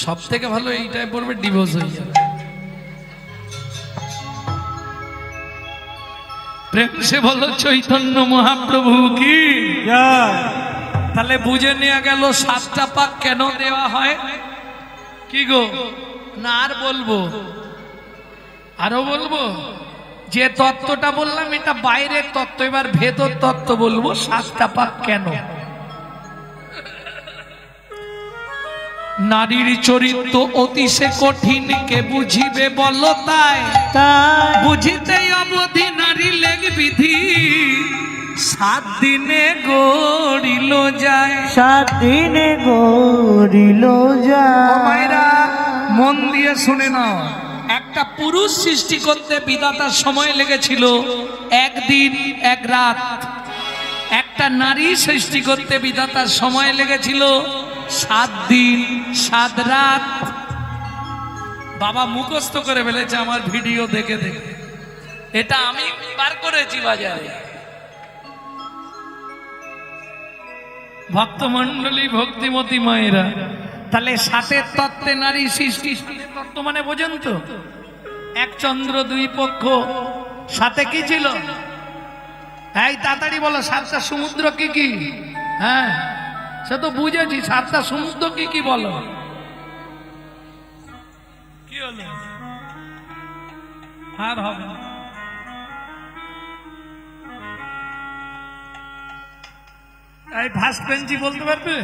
সব থেকে ভালো এইটাই পড়বে, ডিভোর্স হয়ে যাবে। প্রেম সে বলো চৈতন্য মহাপ্রভু কি জয়। তাহলে বুঝে নেওয়া গেল সাতটা পাক কেন দেওয়া হয়। কি গো, না আর বলবো? আরো বলবো। যে তত্ত্বটা বললাম এটা বাইরের তত্ত্ব, এবার ভেতর তত্ত্ব বলবো। সাতটা পাক কেন? নারীর চরিত্র অতি সে কঠিন, কে বুঝিবে বলো তাই। বুঝিতে অবধি নারী লেগ বিধি, 7 দিনে গড়িল যায়। 7 দিনে গড়িল যায়। মায়েরা মন দিয়ে শুনে নাও, একটা পুরুষ সৃষ্টি করতে বিধাতার সময় লেগেছিল 1 দিন 1 রাত। একটা নারী সৃষ্টি করতে বিধাতার সময় লেগেছিল 7 দিন 7 রাত। বাবা মুখস্থ করে ফেলেছে আমার ভিডিও দেখে দেখে, এটা আমি বার করেছি বাজারে। ভক্তমণ্ডলী ভক্তিমতী মায়েরা, তাহলে 7 তত্ত্বে নারী সৃষ্টি। তত্ত্ব মানে বোঝেন তো, 1 চন্দ্র 2 পক্ষ। 7 কি ছিল? এই তাড়াতাড়ি বলো, 7টা সমুদ্র কি কি? হ্যাঁ সে তো বুঝেছি, 7টা সমুদ্র কি কি বলো। কি হলো? আর হবে না। এই ফার্স্ট বেঞ্চি বলতে পারবে?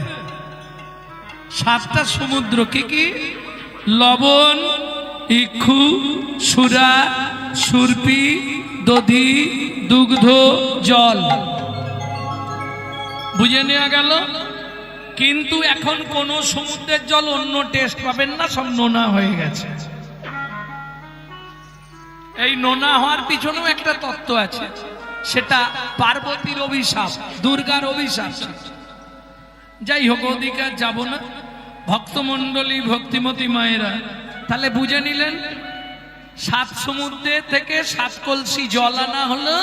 7টা সমুদ্র কি কি? লবণ, ইক্ষু, সুরা, সুরপি, দধি, দুগ্ধ, জল। বুঝে নেওয়া গেল। কিন্তু এখন কোন সমুদ্রের জল অন্য টেস্ট পাবেন না, সব নোনা হয়ে গেছে। এই নোনা হওয়ার পিছনেও একটা তত্ত্ব আছে, সেটা পার্বতীর অভিশাপ, দুর্গার অভিশাপ। যাই হোক, ওদিকে যাব না। ভক্তমণ্ডলী ভক্তিমতী মায়েরা, তাহলে বুঝে নিলেন 7 সমুদ্রে থেকে 7 কলসি জল আনা হলো,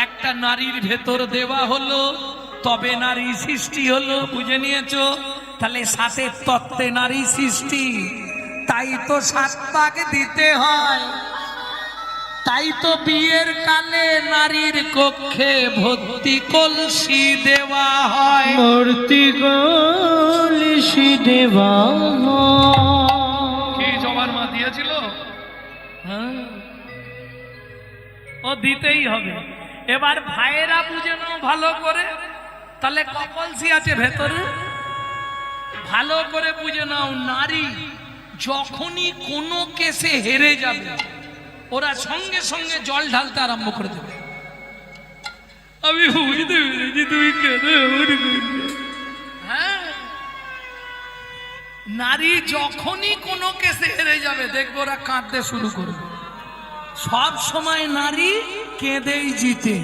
একটা নারীর ভেতর দেওয়া হলো, তবে নারী সৃষ্টি হলো। বুঝে নিয়েছো? তাহলে 7 তত্ত্বে নারী সৃষ্টি। তাই তো 7 পাক দিতে হয়। তাই তো বিয়ের কালে নারীর কক্ষে ভর্তি কলসি দেওয়া হয়। ভর্তি কলসি দেওয়া হয়। কি জবার মা দিয়েছিল? হ্যাঁ, ও দিতেই হবে। এবার ভাইয়েরা বুঝে নাও ভালো করে, তাহলে কলসি আছে ভেতরে? ভালো করে বুঝে নাও, নারী যখনই কোনো কেসে হেরে যাবে, ওরা সঙ্গে সঙ্গে জল ঢালতে আরম্ভ করে দেবে। আমি বুঝতে পেরেছি তুই কেন এমন করলি। হ্যাঁ, নারী যখনই কোনো কেসে হেরে যাবে, দেখবো ওরা কাঁদতে শুরু করবে। সব সময় নারী কেঁদেই জিতে।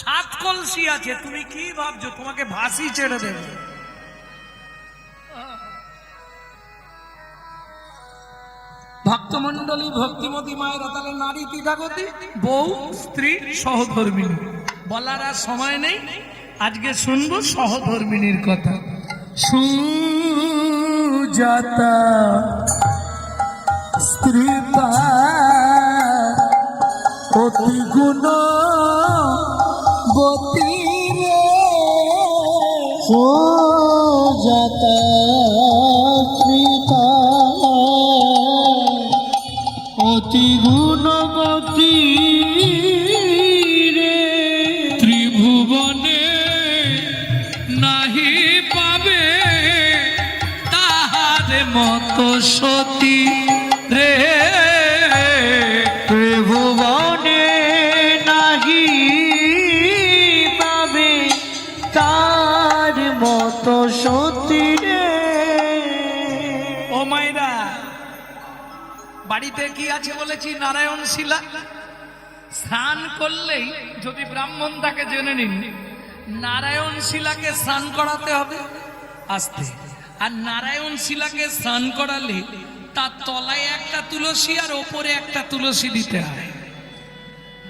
7 কলসি আছে, তুমি কি ভাবছো তোমাকে ভাসি ছেড়ে দেবে? ভক্তমণ্ডলী ভক্তিমতী মায়েরা, তাহলে নারী পিতাগতি, বউ, স্ত্রী, সহধর্মিণী। বলার আর সময় নেই, আজকে শুনবো সহধর্মিণীর কথা। সুজাতা স্ত্রীতা অতি গুণ বতী রে। সুজাতা স্ত্রীতা অতি গুণবতী রে। ত্রিভুবনে নাহি পাবে তাহার মতো সতী রে। ত্রিভুবনে নাহি পাবে তার মতো সতী রে। ও মায়েরা, বাড়িতে কি আছে বলেছি? নারায়ণ শিলা। স্নান করলেই, যদি ব্রাহ্মণ তাকে জেনে নিন, নারায়ণ শিলাকে স্নান করাতে হবে আস্তে। আর নারায়ণ শিলাকে স্নান করালে তার তলায় একটা তুলসী আর ওপরে একটা তুলসী দিতে হয়।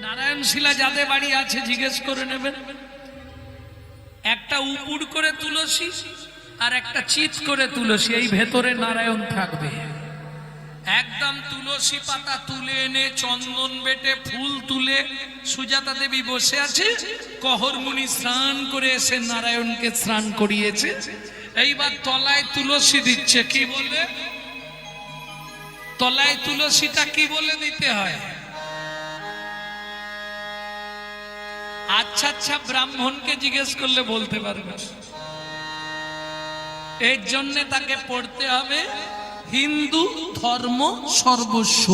নারায়ণ শিলা যাদের বাড়ি আছে জিজ্ঞেস করে নেবেন। একটা উপুর করে তুলসী আর একটা চিত করে তুলসী, এই ভেতরে নারায়ণ থাকবে। একদম তুলসী পাতা তুলে এনে চন্দন বেটে ফুল তুলে সুজাতা দেবী বসে আছে, কহর মুনি স্নান করে এসে নারায়ণকে স্নান করিয়েছে। এইবার তলায় তুলসী দিচ্ছে, কি বলে? তলায় তুলসীটা কি বলে দিতে হয়? আচ্ছা আচ্ছা, ব্রাহ্মণকে জিজ্ঞেস করলে বলতে পারবে। এর জন্য তাকে পড়তে হবে হিন্দু ধর্ম সর্বস্ব।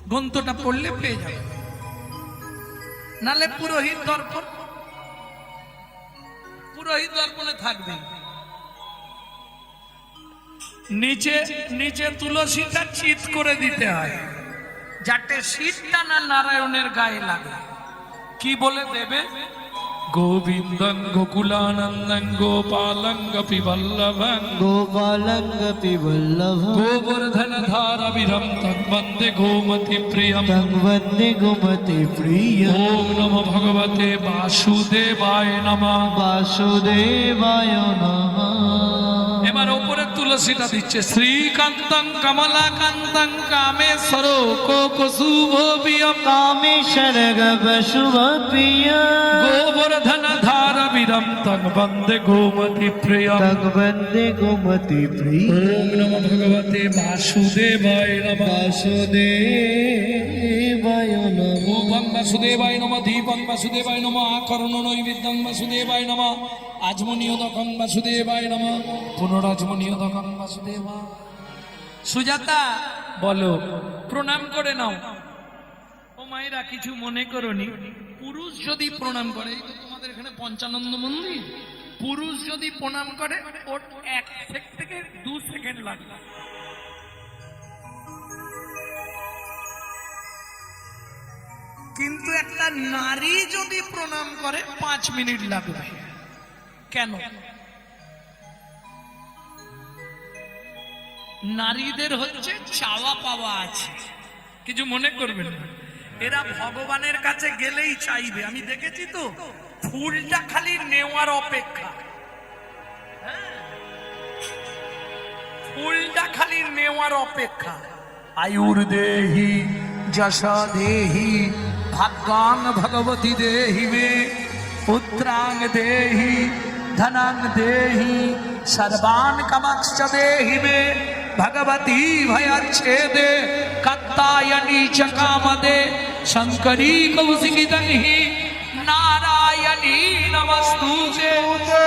গ্রন্থটা পড়লে পেয়ে যাবে, নালে পুরোহিত দর্পণ, পুরোহিত দর্পণে থাকবে। নিচে নিচে তুলসীটা চিত করে দিতে হয়, যাতে শীতটা না নারায়ণের গায়ে লাগে। কি বলে দেবে? গোবিন্দং গোকুলানন্দং গোপালং গোপী বল্লভং গোপালং গোপী বল্লভ গোবর্ধন ধারাবিরম তং বন্দে গোমতি প্রিয়ম তং বন্দে গোমতি প্রিয়। ওম নমো ভগবতে বাসুদেবায় নমঃ। বাসুদেবায় নমঃ। এবার ওপরে তুলসীটা দিচ্ছে, শ্রীকান্তং কমলাকান্তং কামেশ্বর কোকশুভ প্রিয়ম কামেশ্বর শুভ প্রিয় গোবর্ধন ধারাবিরম তং বন্দে গোমতি প্রিয়ম তং বন্দে গোমতি প্রিয়। ওম নমো ভগবতে বাসুদেবায় নমঃ। বাসুদেবায় নমঃ। ওম বাসুদেবায় নমঃ, দীপং বাসুদেবায় নমঃ, আকরণ নৈবেদ্যং বাসুদেবায় নমঃ, আজমনীয়দকং বাসুদেবায় নমঃ, পুনরাজমনীয়দকং বাসুদেবায়। সুজাতা বলো, প্রণাম করে নাও। ও মায়েরা কিছু মনে করনি, পুরুষ যদি প্রণাম করে, এই তো তোমাদের এখানে পঞ্চানন্দ মন্দির, পুরুষ যদি প্রণাম করে ওর 1 থেকে 2 সেকেন্ড লাগবে। কিন্তু একটা নারী যদি প্রণাম করে 5 মিনিট লাগবে। কেন? নারীদের হচ্ছে চাওয়া পাওয়া আছে, কিছু মনে করবেন না। এরা ভগবানের কাছে গেলেই চাইবে, আমি দেখেছি তো, ফুলটা খালি নেওয়ার অপেক্ষা। ফুলটা খালি নেওয়ার অপেক্ষা। আয়ুর দেহি যশা দেহি ভাগ্যাং ভগবতী দেহি মে, পুত্রাং দেহি ধনাং দেহি সর্বান কামাক্ষ দেহি মে, ভগবতী ভয়াচ্ছেদে কাত্তায়নী চ কামদে শঙ্করী কৌশিকিদহি নারায়ণী নমস্তুতে,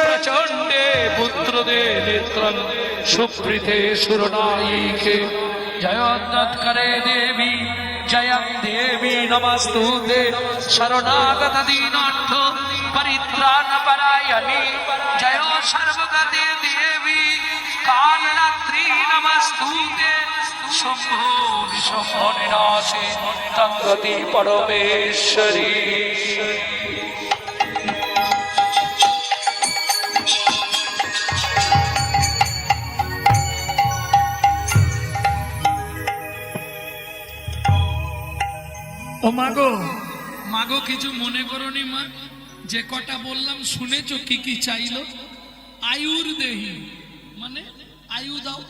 প্রচণ্ডে পুত্রদে নেত্রং সুপ্রীতে সুরনায়িকে, জয়োত্তরে দেবী জয়ং দেবী নমস্তুতে, শরণাগত দীনার্থ পরিত্রাণ পরায়ণী, জয় সর্বগতে দেবী কালরাত্রি নমস্তুতে, শম্ভো বিশম্ভো নিনাশে তঙ্গতি পরমেশ্বরী। ও মাগো, মাগো কিছু মনে করনি মা, যে কটা বললাম শুনেছো? কি কি চাইলো? আয়ুর দেহি মানে আয়ু দাও,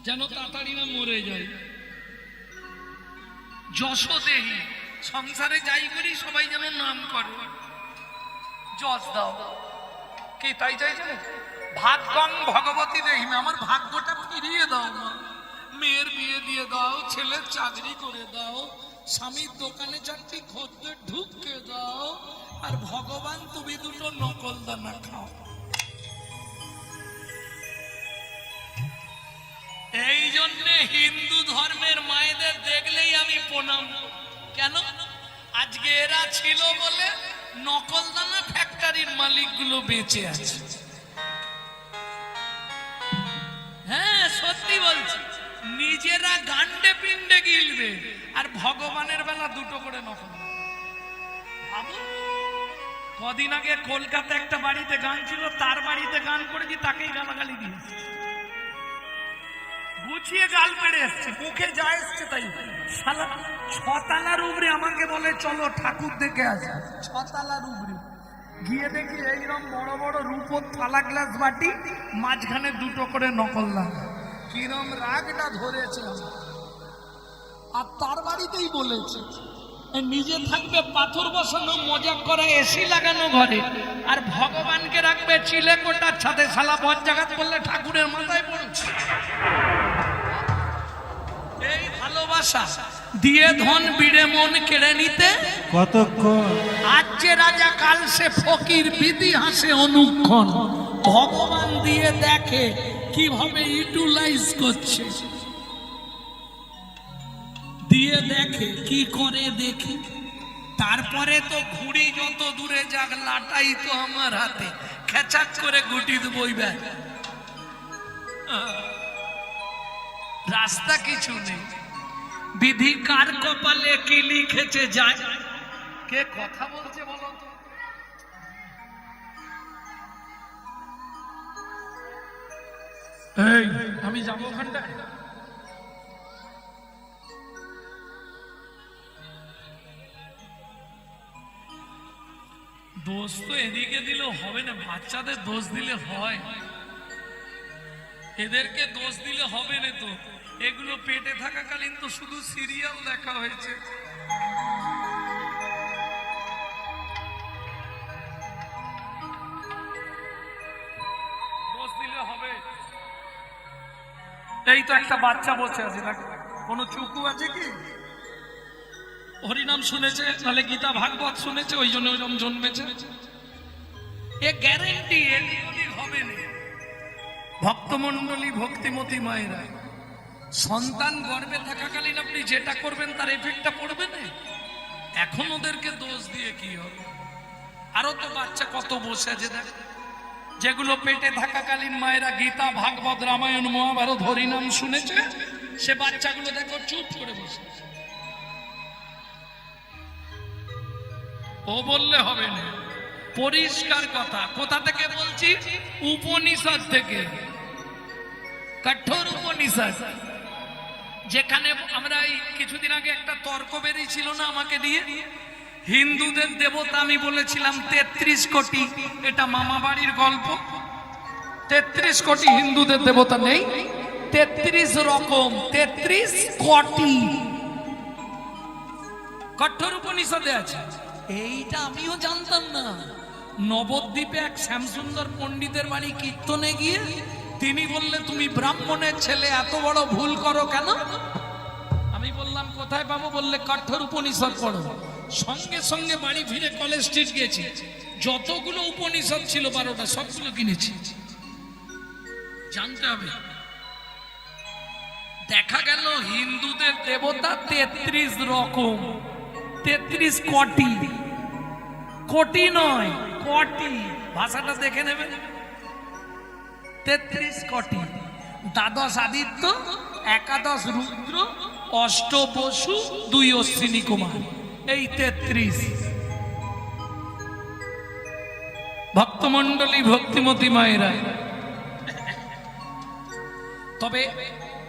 যেন তাড়াতাড়ি না মরে যায়। যশ দেহি, সংসারে যাই করি সবাই যেন নাম করে, যশ দাও। কি তাই চাইছে? ভাগ্যং ভগবতী দেহি, আমার ভাগ্যটা ফিরিয়ে দাও মা। মেয়ের বিয়ে দিয়ে দাও, ছেলের চাকরি করে দাও, স্বামীর দোকানে 4টি খদ্দের ঢুককে দাও, আর ভগবান তুমি 2টো নকল দানা খাও। এই জন্য হিন্দু ধর্মের মায়েদের দেখলেই আমি প্রণাম। কেন? আজকে এরা ছিল বলে নকল দানা ফ্যাক্টরির মালিকগুলো বেঁচে আছে। হ্যাঁ সত্যি বলছি, নিজেরা গান্ডে পিণ্ডে গিলবে, আর ভগবানের বেলা 2টো করে নকল। ভাবো, কদিন আগে কলকাতা একটা বাড়িতে গান ছিল, তার বাড়িতে গান করেছি, তাকেই গালাগালি দিয়েছে, গুছিয়ে গাল পেড়ে এসছে, মুখে যা এসছে তাই। শালা 6 তালার উপরে আমাকে বলে চলো ঠাকুর দেখে আসি, 6 তালার উপরে গিয়ে দেখি এইরকম বড় বড় রূপোর থালা গ্লাস বাটি, মাঝখানে দুটো করে নকল লাগা। কিরম রাগটা ধরেছে আমার। আর তার বাড়িতেই বলেছে নিজে থাকবে পাথর বসানো, মজা করা, এসি লাগানো ঘরে, আর ভগবানকে রাখবে চিলে কোটার ছাদে। শালা বজ্জাগাত করলে ঠাকুরের মাথায় পড়ছে। এই ভালোবাসা দিয়ে ধন বিড়ে মন কেড়ে নিতে কতক্ষণ? আজ যে রাজা কাল সে ফকির, বিধি হাসে অনুক্ষণ। ভগবান দিয়ে দেখে কিভাবে ইউটিলাইজ করছে, দিয়ে দেখে কি করে দেখে। তারপরে তো ঘুড়ি যত দূরে যাক, লাটাই তো আমার হাতে, খেচাক করে গুটি দেবই ব্যাগ। রাস্তা কিছু নেই। বিধি কার কপালে কি লিখেছে যায়। কে কথা বলছে বলো তো? এই আমি যাবো ওখানটায়। দোষ তো এদিকে দিলেও হবে না, বাচ্চাদের দোষ দিলে হয়, এদেরকে দোষ দিলে হবে না। তো এগুলো পেটে থাকাকালীন তো শুধু সিরিয়াল দেখা হয়েছে। দোষ দিলে হবে। এই তো একটা বাচ্চা বসে আছে, কোন চুকু আছে কি? হরিনাম শুনেছে, তাহলে গীতা ভাগবত শুনেছে, ওই জন্য ওইরকম জন্মেছে। এ গ্যারেন্টি এদিক হবে না। ভক্তমন্ডলী, ভক্তিমতী মায়েরা, সন্তান গর্ভে থাকাকালীন আপনি যেটা করবেন তার এফেক্টটা পড়বে না। এখন ওদেরকে দোষ দিয়ে কি হবে? আরো তো বাচ্চা কত বসে আছে দেখ, যেগুলো পেটে থাকাকালীন মায়েরা গীতা ভাগবত রামায়ণ মহাভারত হরিনাম শুনেছে, সে বাচ্চাগুলো দেখো চুপ করে বসে। ও বললে হবে না, পরিষ্কার কথা। কোথা থেকে বলছি? উপনিষদ থেকে, কঠোর উপনিষদ। যেখানে আমরা এই কিছুদিন আগে একটা তর্ক বেরিয়েছিল না আমাকে দিয়ে, হিন্দুদের দেবতা আমি বলেছিলাম 33 কোটি, এটা মামা বাড়ির গল্প। 33 কোটি হিন্দুদের দেবতা নেই, 33 রকম, 33 কোটি কঠোর উপনিষদে আছে। এইটা আমিও জানতাম না। নবদ্বীপে এক শ্যামসুন্দর পণ্ডিতের বাড়ি কীর্তনে গিয়ে তিনি বললে, তুমি ব্রাহ্মণের ছেলে, এত বড় ভুল করো কেন? আমি বললাম কোথায় পাবো? বললে কঠোর উপনিষদ পড়ো। সঙ্গে সঙ্গে বাড়ি ফিরে কলেজ স্ট্রিট গেছি, যতগুলো উপনিষদ ছিল 12টা সবগুলো কিনেছি। জানতে হবে। দেখা গেল হিন্দুদের দেবতা 33 রকম, 33 কোটি। কোটি নয়, কোটি। ভাষাটা দেখে নেবেন। 33 কোটি। দ্বাদশ আদিত্য, একাদশ রুদ্র, অষ্ট বসু, 2 অশ্বিনী কুমার, এই 33। ভক্তমন্ডলী, ভক্তিমতী মায়েরা, তবে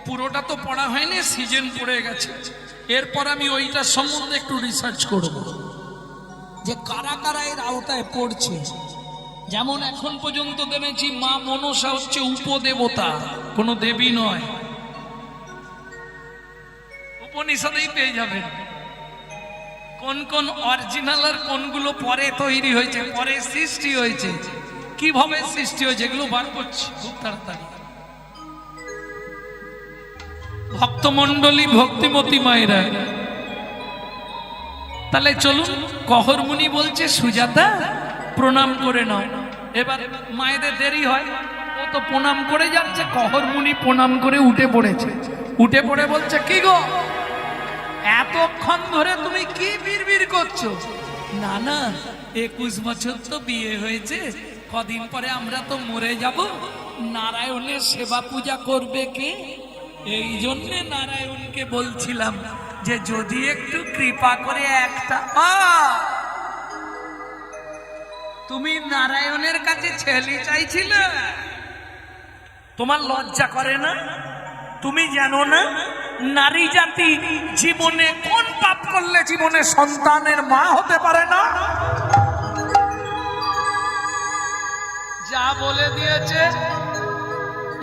পুরোটা তো পড়া হয়নি, সিজন পড়ে গেছে। এরপর আমি ওইটার সম্বন্ধে একটু রিসার্চ করব, যে কারা কারা এর আওতায় পড়ছে। যেমন এখন পর্যন্ত জেনেছি মা মনসা হচ্ছে উপদেবতা, কোনো দেবী নয়। উপনিষদেই পেয়ে যাবেন কোন কোন অরিজিনাল আর কোনগুলো পরে তৈরি হয়েছে, পরে সৃষ্টি হয়েছে, কিভাবে সৃষ্টি হয়েছে, এগুলো বার করছি খুব তাড়াতাড়ি। ভক্তমন্ডলী, ভক্তিমতী মায়েরা, তাহলে চলুন। কহর মুনি বলছে, সুজাতা প্রণাম করে নাও। এবার মায়েদের দেরি হয়, ও তো প্রণাম করে যাচ্ছে। কহর মুনি প্রণাম করে উঠে পড়েছে। উঠে পড়ে বলছে, কি গো, এতক্ষণ ধরে তুমি কি বিড়বিড় করছো? না না, 21 বছর তো বিয়ে হয়েছে, কদিন পরে আমরা তো মরে যাব, নারায়ণের সেবা পূজা করবে কে? এই জন্যে নারায়ণকে বলছিলাম যে যদি একটু কৃপা করে একটা। তুমি নারায়ণের কাছে ছেলে চাইছিলে? তোমার লজ্জা করে না? তুমি জানো না নারী জাতি জীবনে কোন পাপ করলে জীবনে সন্তানের মা হতে পারে না? যা বলে দিয়েছে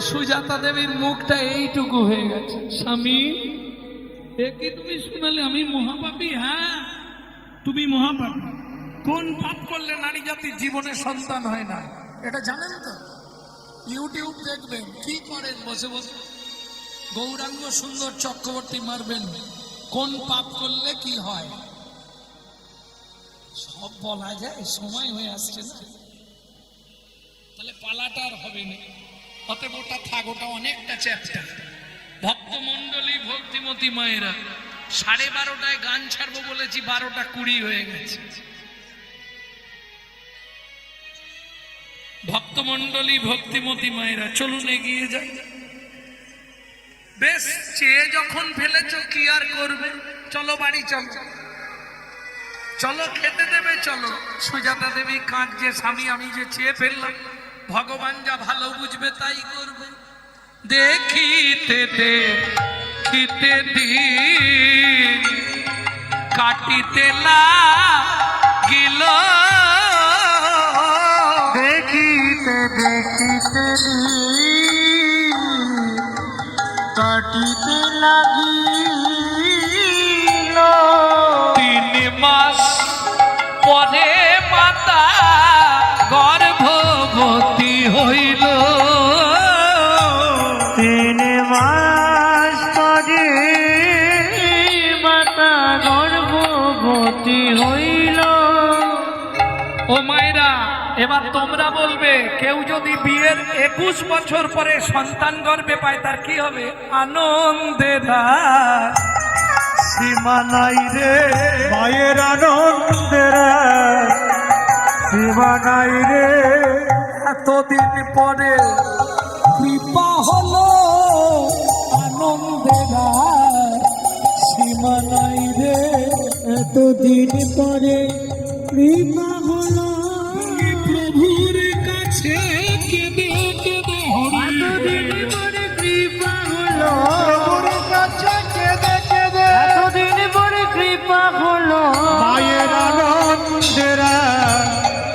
সুজাতা দেবীর মুখটা এইটুকু হয়ে গেছে। স্বামী এ কি তুমি শুনালে আমি মহাপাপী? হ্যাঁ তুমি মহাপাপী। কোন পাপ করলে নারী জাতির জীবনে সন্তান হয় না এটা জানেন তো? ইউটিউব দেখবেন, কি করেন বসে বসে গৌরাঙ্গ সুন্দর চক্রবর্তী মারবেন, কোন পাপ করলে কি হয় সব বলা যায়। সময় হয়ে আসছে না, তাহলে পালাটা আর হবে না। অতএব ওটা থাক, ওটা অনেকটা চ্যাপ্টার। ভক্তমণ্ডলী ভক্তিমতী মায়েরা, 12:30টায় গান ছাড়বো বলেছি, 12:20 হয়ে গেছে। ভক্তমণ্ডলী ভক্তিমতী মায়েরা চলুন এগিয়ে যাই। বেশ, চেয়ে যখন ফেলেছ কি আর করবে, চলো বাড়ি চলো, চলো খেতে দেবে চলো। সুজাতা দেবী কাঁদছে, স্বামী আমি যে চেয়ে ফেললাম, ভগবান যা ভালো বুঝবে তাই করবে। দেখিতে দেখিতে দিন কাটিতে লাগিল, দেখিতে দেখিতে কাটিতে লাগিল। 3 মাস পরে মাতা গর্ভবতী হইল। 3 মাস পরে মাতা গর্ভবতী হইল। ও মায়েরা, এবার তোমরা বলবে, কেউ যদি বিয়ের 21 বছর পরে সন্তান গর্ভে পায় তার কি হবে? আনন্দের সীমা নাই রে মায়ের আনন্দের সীমা নাই রে। এতদিন পরে কৃপা হলো, আনন্দের সীমা নাই রে। এতদিন পরে কৃপা হলো, প্রভুর কাছে কেঁদে কেঁদে এতদিন পরে কৃপা হলো, প্রভুর কাছে কেঁদে কেঁদে এতদিন পরে কৃপা হলো। মায়ের আনন্দের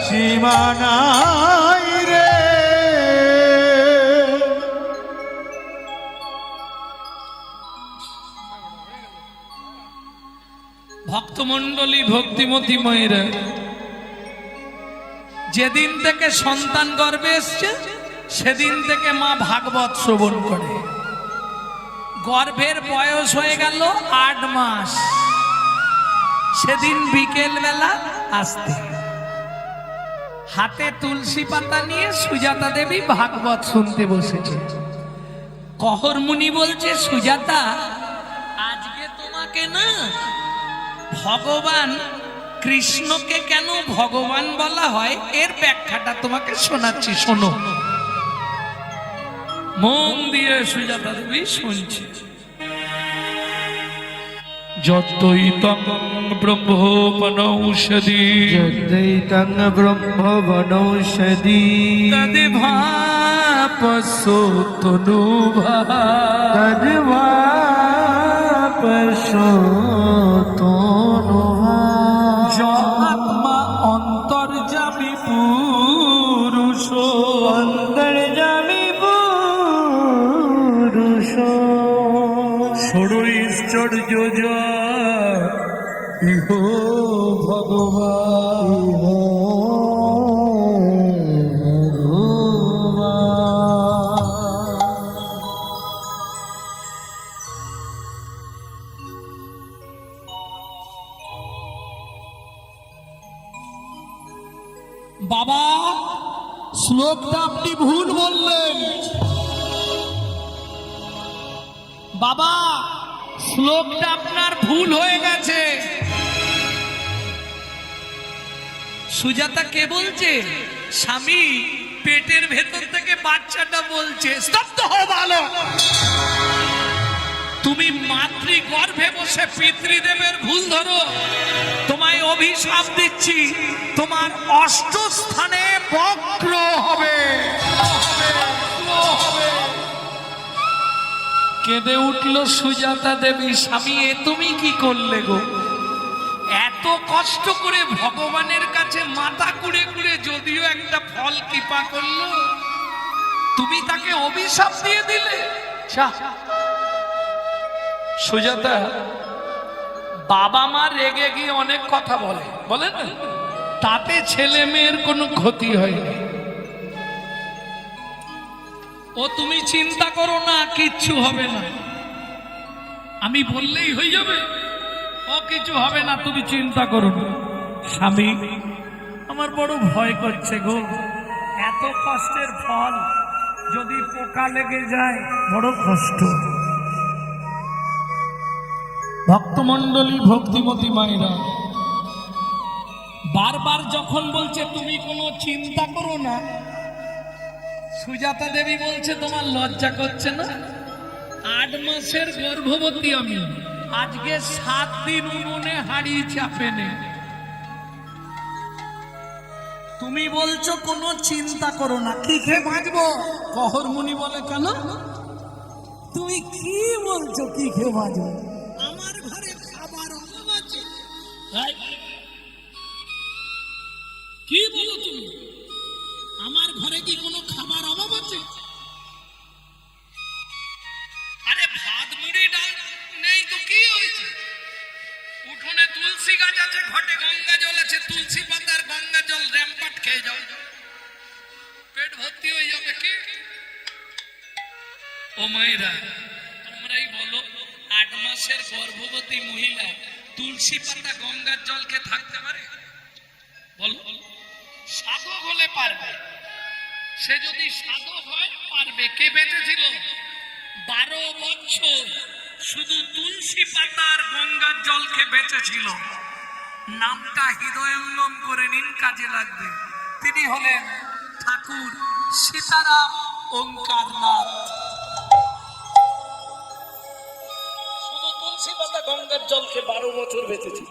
সীমা নাই রে। ভক্তমণ্ডলী ভক্তিমতী মায়েরা, যেদিন থেকে সন্তান গর্ভে এসছে সেদিন থেকে মা ভাগবত শ্রবণ করে। গর্ভের বয়স হয়ে গেল 8 মাস, সেদিন বিকেল বেলা আসতে হাতে তুলসী পাতা নিয়ে সুজাতা দেবী ভাগবত শুনতে বসেছে। কহর মুনি বলছে, সুজাতা আজকে তোমাকে না ভগবান কৃষ্ণকে কেন ভগবান বলা হয় এর ব্যাখ্যাটা তোমাকে শোনাচ্ছি, শোনো। মন দিয়ে সুজাতা দেবী শুনছে। যতই তং ব্রহ্মবনৌষধি যদ্দৈতং ব্রহ্মবনৌষধি তদ্ভাপসো তনুভা তদ্ভাপসো তনুভা। আত্মা অন্তর্যামী পুরুষ, অন্তর্যামী পুরুষ ষড়ৈশ্বর্য যা ইহ ভগবান। বাবা, শ্লোকটা আপনি ভুল বললেন। বাবা, শ্লোকটা আপনার ভুল হয়ে গেছে। সুজাতা কে বলছে? স্বামী পেটের ভেতর থেকে বাচ্চাটা বলছে। স্তব্ধ হও ভালো। তুমি মাতৃ গর্ভে বসে পিতৃদেবের ভুল ধরো। তোমায় অভিশাপ দিচ্ছি, তোমার 8 স্থানে বক্র হবে। কেঁদে উঠল সুজাতা দেবী, স্বামী এ তুমি কি করলে গো? এত কষ্ট করে ভগবানের কাছে মাথা কুড়ে কুড়ে যদিও একটা ফল জল কৃপা করলো, তুমি তাকে অভিশাপ দিয়ে দিলে। সুজাতা, বাবা মা রেগে গিয়ে অনেক কথা বলে না, তাতে ছেলে মেয়ের কোনো ক্ষতি হয়নি। ও তুমি চিন্তা করো না, কিচ্ছু হবে না, আমি বললেই হয়ে যাবে, ও কিছু হবে না, তুমি চিন্তা করো না। স্বামী, আমার বড় ভয় করছে গো, এত কষ্টের ফল যদি পোকা লেগে যায় বড় কষ্ট। ভক্তমণ্ডলী, ভক্তিমতী মায়েরা বারবার যখন বলছে তুমি কোনো চিন্তা করো না, সুজাতা দেবী বলছে তোমার লজ্জা করছে না? 8 মাসের গর্ভবতী আমি, আজকে 7 দিন উনুনে হাড়ি চাপে নে, তুমি বলছো কোনো চিন্তা করো না, কি খেয়ে বাঁচবো? কহর মুনি বলে কেন? তুমি কি বলছো কি খেয়ে বাঁচবো? আমার ঘরে খাবার অভাব আছে। কি বলো তুমি? আমার ঘরে কি কোনো খাবার অভাব আছে? আরে ভাত মুড়ি ডাল নেই তো কি হয়েছে? উঠোনে তুলসী গাছ আছে, ঘটে গঙ্গা জল আছে, তুলসী পাতার গঙ্গা জল র্যাম্পাট খেয়ে যাও, পেট ভর্তি হয়ে যাবে। কি ও মায়েরা, তোমরাই বলো, 8 মাসের গর্ভবতী মহিলা তুলসী পাতা গঙ্গার জল খেয়ে থাকতে পারে? বলো, সাধক হলে পারবে, সে যদি সাধক হয় পারবে। কে বেঁচেছিল 12 বছর শুধু তুলসী পাতার গঙ্গার জল খেয়ে বেঁচেছিল? নামটা হৃদয়ঙ্গম করে নিন, কাজে লাগবে। তিনি হলেন ঠাকুর সীতারাম ওঙ্কারনাথ। শুধু তুলসী পাতা গঙ্গার জল খেয়ে 12 বছর বেঁচেছিল।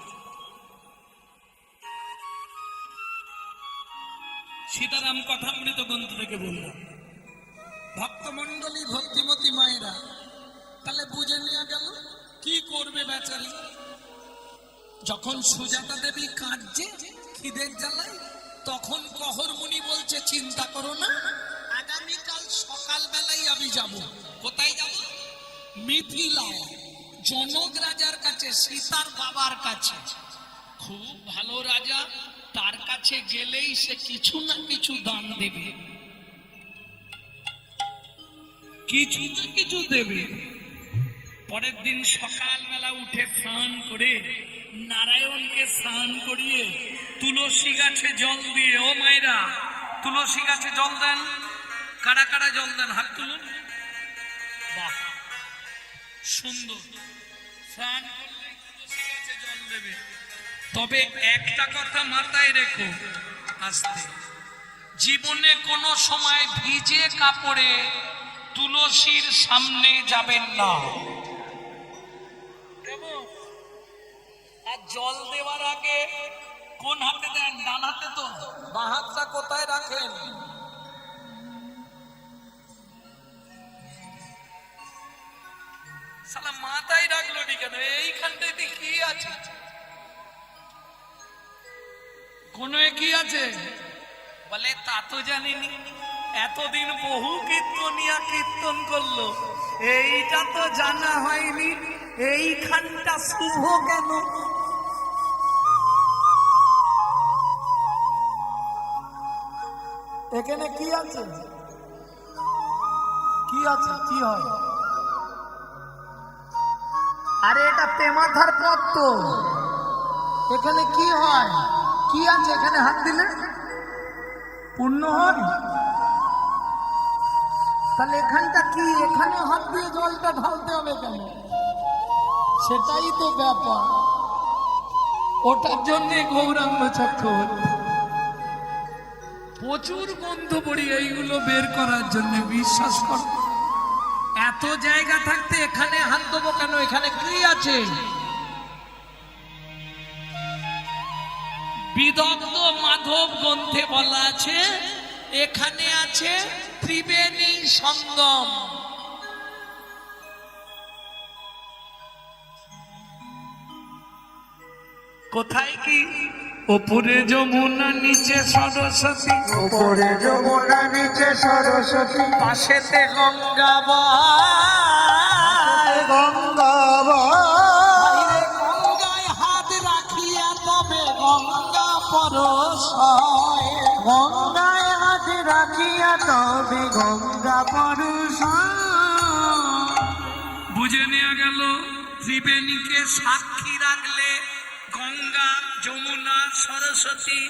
সীতারাম কথামৃত গ্রন্থ থেকে বললাম। ভক্তমণ্ডলী, ভক্তিমতী মায়েরা, তাহলে বুঝে নেওয়া গেল কি করবে বেচারি। যখন সুজাতা দেবী কাঁদছে খিদের জ্বালায়, তখন কহর মুনি বলছে চিন্তা করো না, আগামীকাল সকাল বেলায় আমি যাব। কোথায় যাব? মিথিলায়, জনক রাজার কাছে, সীতার বাবার কাছে। খুব ভালো রাজা, তার কাছে গেলেই সে কিছু না কিছু দান দেবে, কিছু না কিছু দেবে। পরের দিন সকালবেলা উঠে স্নান করে, নারায়ণকে স্নান করিয়ে তুলসী গাছে জল দিয়ে, ও মায়েরা তুলসী গাছে জল দেন, কারা কারা জল দেন হাত তুলুন। বাহ, সুন্দর। স্নান করলে তুলসী গাছে জল দেবে। তবে একটা কথা মাথায় রেখো, আস্তে, জীবনে কোনো সময় ভিজে কাপড়ে তুলসীর সামনে যাবেন না। আর জল দেওয়ার আগে কোন হাতে দেন? ডান হাতে তো, বাঁ হাতটা কোথায় রাখেন? সালা মাথায় রাখলো নি কেন? এইখানটাতে কি আছে? কোন কি আছে বলে? তা তো জানিনি, এতদিন বহু কীর্তনিয়া কীর্তন করলো, এইটা তো জানা হয়নি এইখানটা শুভ কেন। এখানে কি আছে? কি আছে? কি হয়? আরে এটা পেমাথার পথ তো, এখানে কি হয়? কি আছে এখানে? হাত দিলে পুণ্য হয়। তাহলে এখানটা কি? এখানে হাত দিয়ে জলটা ঢালতে হবে কেন? সেটাই তো ব্যাপার। ওটার জন্য গৌরাঙ্গ চক্রবর্তী প্রচুর গন্ধ পড়ি এইগুলো বের করার জন্য। বিশ্বাস কর, এত জায়গা থাকতে এখানে হাত দেবো কেন? এখানে কি আছে? বিদগ্ধ মাধব গ্রন্থে বলা আছে, এখানে আছে ত্রিবেণী সঙ্গম। কোথায় কি? ওপরে যমুনা নিচে সরস্বতী, উপরে যমুনা নিচে সরস্বতী, পাশেতে গঙ্গা বয়। গঙ্গা বাইরে গঙ্গায় হাত রাখিয়া তবে গঙ্গা পরশ হয়। গঙ্গায় হাত রাখিয়া তবে গঙ্গা পরশ। বুঝে নেওয়া গেল ত্রিবেণীকে সাক্ষী রাখলে গঙ্গা যমুনা সরস্বতী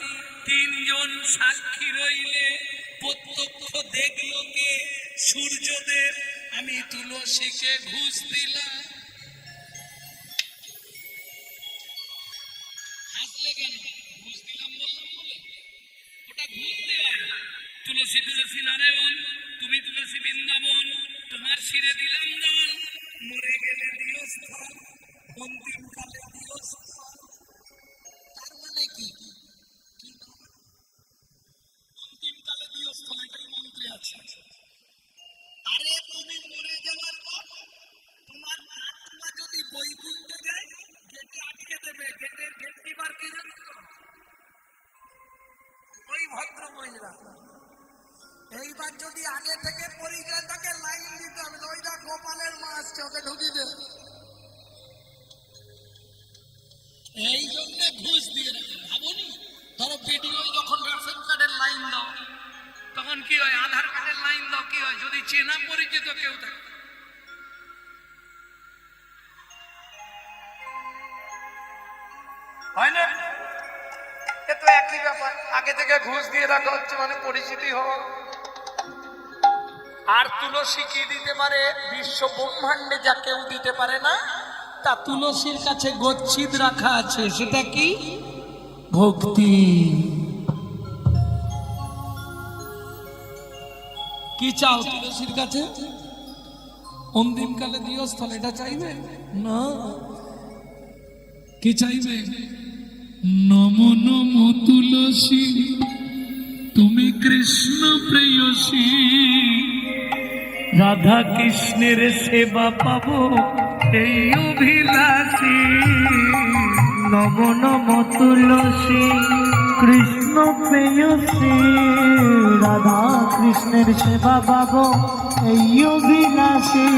তিনজন সাক্ষী রইলে প্রত্যক্ষ দেখল কে? সূর্যদেব। আমি তুলসীকে ঘুষ দিলাম। হাসলে কেন? ঘুষ দিলাম বললাম বলে? ওটা ঘুষ দেওয়া। তুলসী তুলসী নারায়ণ, তুমি তুলসী বৃন্দাবন, তোমার শিরে দিলাম দান। মরে গেলে দিও স্থান, অন্তিমকালে দিও স্থান। তার মানে কি? অন্তিমকালে দিও স্থান, এটাই মন্ত্রে আছে। আরে তুমি মরে যাওয়ার পর তোমার আত্মা যদি বৈকুণ্ঠে যায়, গেটে আটকে দেবে। গেটের গেট দিবার কে জানো? ওই ভদ্র মহিলা। এইবার যদি আগে থেকে পরিচয় থাকে লাইন দিতে হবে। ওইটা গোপালের মা আসছে, ওকে ঢুকি দে। এই জন্য ঘুষ দিয়ে রাখে। ভাবনি ধরো ভিডিও যখন রেশন কার্ডের লাইন দাও তখন কি হয়? আধার কার্ডের লাইন দাও, কি হয়? যদি চেনা পরিচিত কেউ থাকে, হয় না? এ তো একই ব্যাপার। আগে থেকে ঘুষ দিয়ে রাখা হচ্ছে মানে পরিচিতি হওয়া। আর তুলসী কি দিতে পারে? বিশ্ব ব্রহ্মাণ্ডে যা কেউ দিতে পারে না, তা তুলসীর কাছে গচ্ছিত রাখা আছে। সেটা কি? ভক্তি। কি চাও তুলসীর কাছে? অন্তিমকালে দিও স্থল, এটা চাইবে না? কি চাইবে? নমো নমো তুলসী, তুমি কৃষ্ণ প্রেয়সী, রাধা কৃষ্ণের সেবা পাবো এই অভিলাষী। নম নম তুলসী, কৃষ্ণ প্রেয়সী, রাধা কৃষ্ণের সেবা পাবো এই অভিলাষী।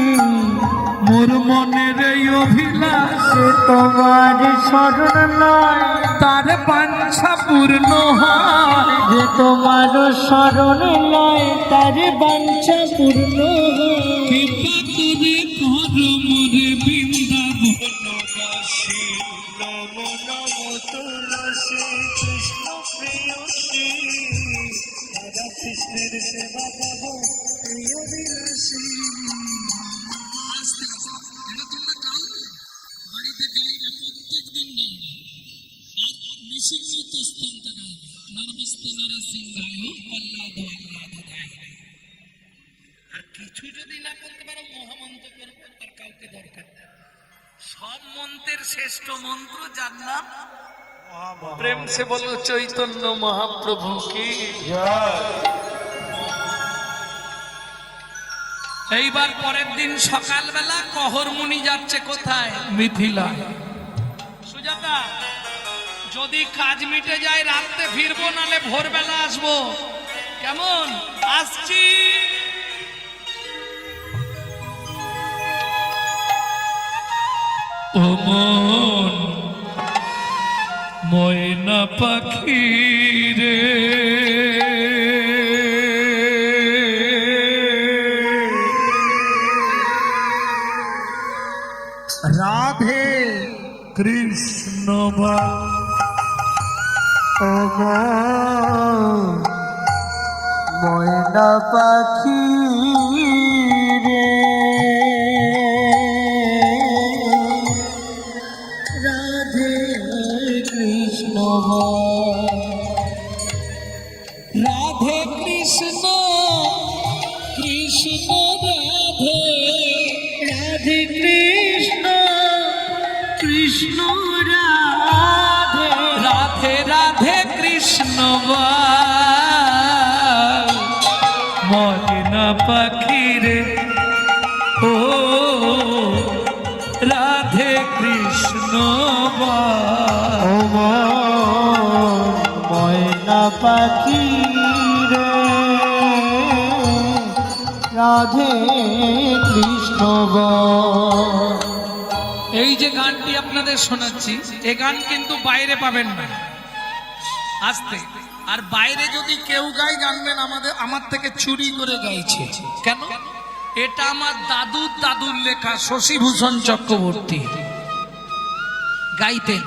মোর মনের এই অভিলাষ সে তোমার শরণ নয়, তার বাঞ্ছা পূর্ণ হয়। যে তোমার শরণ লয়, তার বাঞ্ছা পূর্ণ হয়। কৃপা করে কর মোরে বৃন্দাবনবাসী। নম নম তুলসী, কৃষ্ণ প্রেয়সী, রাধা কৃষ্ণের সেবা পাবো এই অভিলাষী। বাড়িতে গাইলে প্রত্যেক দিন গাইবে। আর মেশিন মতো স্তন্ত গাইবে। নরমস্তে নরসিংহায় আল্লাহ আর কিছু যদি না করতে পারো মহামন্ত্র করবো, আর কাউকে দরকার নেই। সব মন্ত্রের শ্রেষ্ঠ মন্ত্র যার নাম প্রেম সে বলো চৈতন্য মহাপ্রভু কি। এইবার পরের দিন সকালবেলা কহরমুনি যাচ্ছে কোথায়? মিথিলায়। সুজাতা, যদি কাজ মিটে যায় রাতে ফিরবো, নালে ভোরবেলা আসবো। কেমন? আসছি। ও মন ময়না পাখি রে, রাধে কৃষ্ণ ও ময়না পাখি রে, রাধে কৃষ্ণ রাধে কৃষ্ণ কৃষ্ণ রাধে, রাধে কৃষ্ণ কৃষ্ণ রাধে, রাধে রাধে কৃষ্ণ ময়না পাখি রে। ও রাধে কৃষ্ণ ও রাধে কৃষ্ণ গো। এই যে গানটি আপনাদের শোনাচ্ছি, এ গান কিন্তু বাইরে পাবেন না, আসতে। আর বাইরে যদি কেউ গায় জানবেন আমার থেকে চুরি করে গাইছে। কেন? এটা আমার দাদুর লেখা, শশীভূষণ চক্রবর্তী গাইতেন।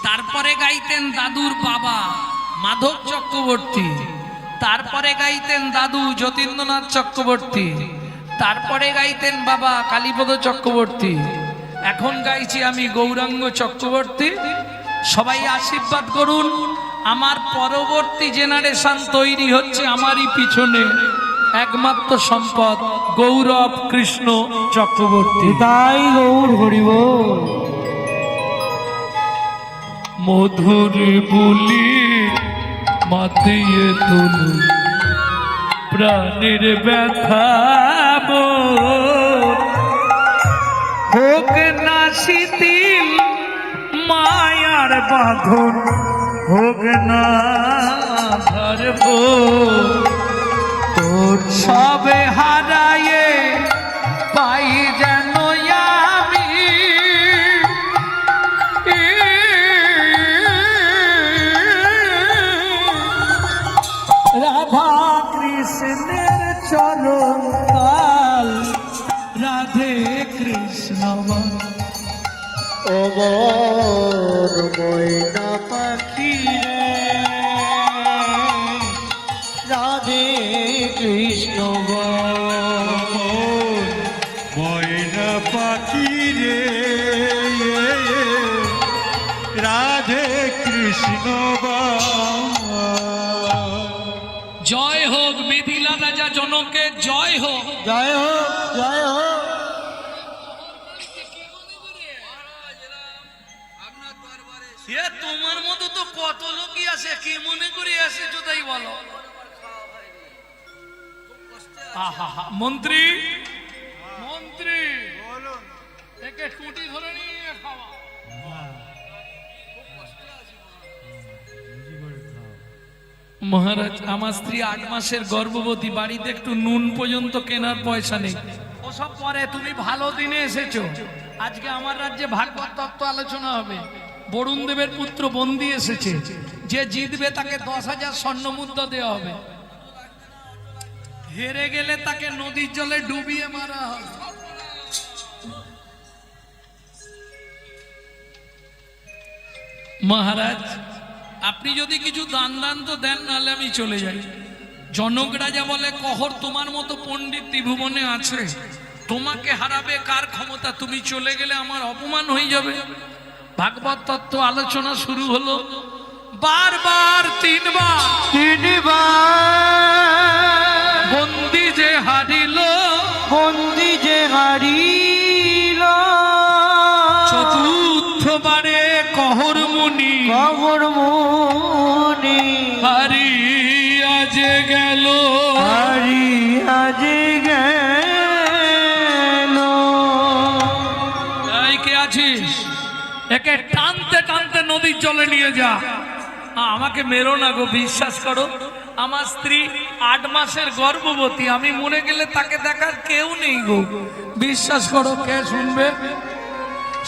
তারপরে গাইতেন দাদুর বাবা মাধব চক্রবর্তী, তারপরে গাইতেন দাদু যতীন্দ্রনাথ চক্রবর্তী, তারপরে গাইতেন বাবা কালীপদ চক্রবর্তী। এখন গাইছি আমি গৌরাঙ্গ চক্রবর্তী। সবাই আশীর্বাদ করুন, আমার পরবর্তী জেনারেশন তৈরি হচ্ছে আমারই পিছনে। একমাত্র সম্পদ গৌরব কৃষ্ণ চক্রবর্তী। তাই গৌর হরিব। মধুর বুলি মাতিয়ে তুলু প্রাণের ব্যথা হোক না শিথিল মায়ার বাঁধন, হোক না ধরব তোর সবে হারায়ে পাই যেন আমি। রাধা কৃষ্ণের চরণ কাল, রাধে কৃষ্ণ ও মোর ময়না পাখি রে, রাধে কৃষ্ণ গো। ময়না পাখি রে, রাধে কৃষ্ণ গো। জয় হোক মিথিলা রাজা জনকের, জয় হোক। জয় হোক, জয় হোক। তোমার মতো তো কত লোকই আসে, কি মনে করে এসেছো তাই বলো। মন্ত্রী মন্ত্রী একে টুটি ধরে নিয়ে খাওয়া। মহারাজ, আমার স্ত্রী 8 মাসের গর্ভবতী, বাড়িতে একটু নুন পর্যন্ত কেনার পয়সা নেই। ওসব পরে, তুমি ভালো দিনে এসেছো। আজকে আমার রাজ্যে ভাগবত তত্ত্ব আলোচনা হবে। বরুণ দেবের পুত্র বন্দী এসেছে, যে জিতবে তাকে 10,000 স্বর্ণ মুদ্রা দেওয়া হবে, হেরে গেলে তাকে নদীর জলে ডুবিয়ে মারা হবে। মহারাজ, আপনি যদি কিছু দান তো দেন, নাহলে আমি চলে যাই। জনক রাজা বলে, কহর তোমার মতো পণ্ডিত ত্রিভুবনে আছে, তোমাকে হারাবে কার ক্ষমতা? তুমি চলে গেলে আমার অপমান হয়ে যাবে। ভাগবত তত্ত্ব আলোচনা শুরু হলো। বারবার 3 বার বন্দি যে হারিল, বন্দি যে হারিল, চতুর্থবারে কহর মুনি, কবর মুনি হারিয়া যে গেল, হারিয়া যে গেল। এই কে আছিস? একে টানতে টানতে নদীর জলে নিয়ে যা। আমাকে মেরো না গো, বিশ্বাস করো, আমার স্ত্রী 8 মাসের গর্ভবতী, আমি মরে গেলে তাকে দেখার কেউ নেই গো। বিশ্বাস করো, কে শুনবে?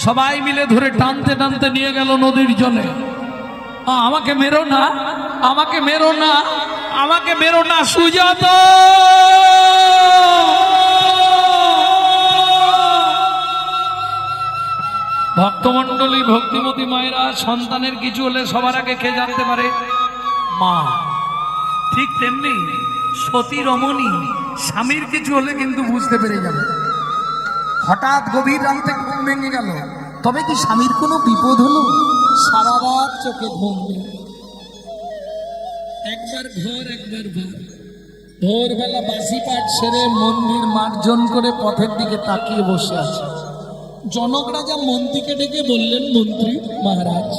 সবাই মিলে ধরে টানতে টানতে নিয়ে গেল নদীর জলে। আমাকে মেরো না, আমাকে মেরো না, আমাকে মেরো না, সুজাতা। ভক্তমণ্ডলী, ভক্তিমতী মায়েরা, সন্তানের কিছু হলে সবার আগে কে জানতে পারে? মা। ঠিক তেমনি সতী রমণী, স্বামীর কিছু হলে কিন্তু বুঝতে পেরে যাবে। হঠাৎ গভীর রাতে ঘুম ভেঙে গেল, তবে কি স্বামীর কোনো বিপদ হলো? সারা রাত চোখে ঘুম নেই, একবার ঘর একবার ভাত। ভোরবেলা বাসি পাঠ সেরে মন্দির মার্জন করে পথের দিকে তাকিয়ে বসে আছে। জনক রাজা মন্ত্রীকে ডেকে বললেন, মন্ত্রী মহারাজ,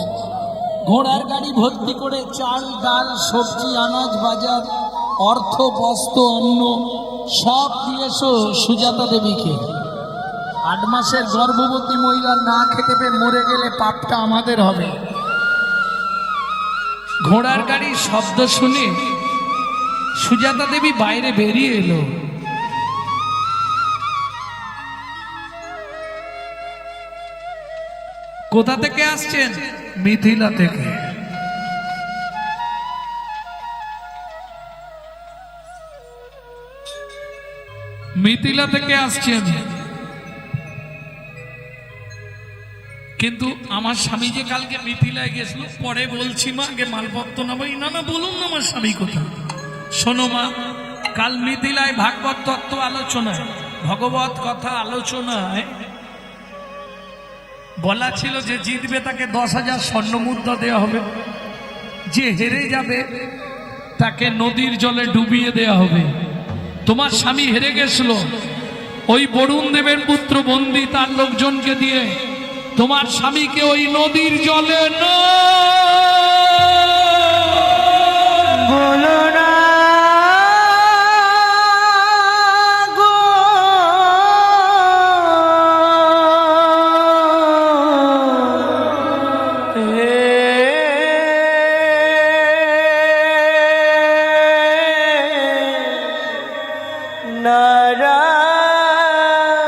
ঘোড়ার গাড়ি ভর্তি করে চাল ডাল সবজি আনাজ বাজার অর্থ বস্ত্র অন্ন সব দিয়েছো সুজাতা দেবীকে। 8 মাসের গর্ভবতী মহিলা না খেতে পেয়ে মরে গেলে পাপটা আমাদের হবে। ঘোড়ার গাড়ির শব্দ শুনে সুজাতা দেবী বাইরে বেরিয়ে এলো। কোথা থেকে আসছেন? মিথিলা থেকে। মিথিলা থেকে আসছেন, কিন্তু আমার স্বামী যে কালকে মিথিলায় গেছিল, পরে বলছি মা, আগে মালপত্র নামাই। না না, বলুন না আমার স্বামী কোথায়। শোনো মা, কাল মিথিলায় ভাগবত তত্ত্ব আলোচনায়, ভগবত কথা আলোচনায় বলা ছিল যে জিতবে তাকে 10,000 স্বর্ণ মুদ্রা দেওয়া হবে, যে হেরে যাবে তাকে নদীর জলে ডুবিয়ে দেওয়া হবে। তোমার স্বামী হেরে গেছিল, ওই বরুণ দেবের পুত্র বন্দী তার লোকজনকে দিয়ে তোমার স্বামীকে ওই নদীর জলে বলো না গো,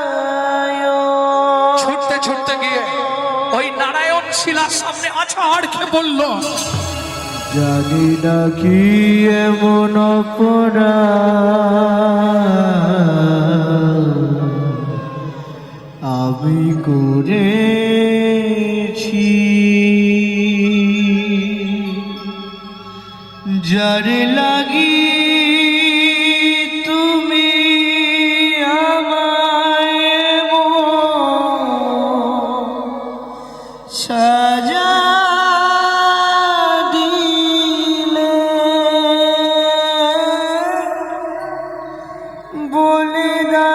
নারায়ণ। ছুটতে ছুটতে গিয়ে ওই নারায়ণ শিলার সামনে আছাড় খেয়ে বলল, জানি না কি এমন অপরাধ আমি করেছি, যার লাগি তুমি আমায় সাজা দিলে, বলে না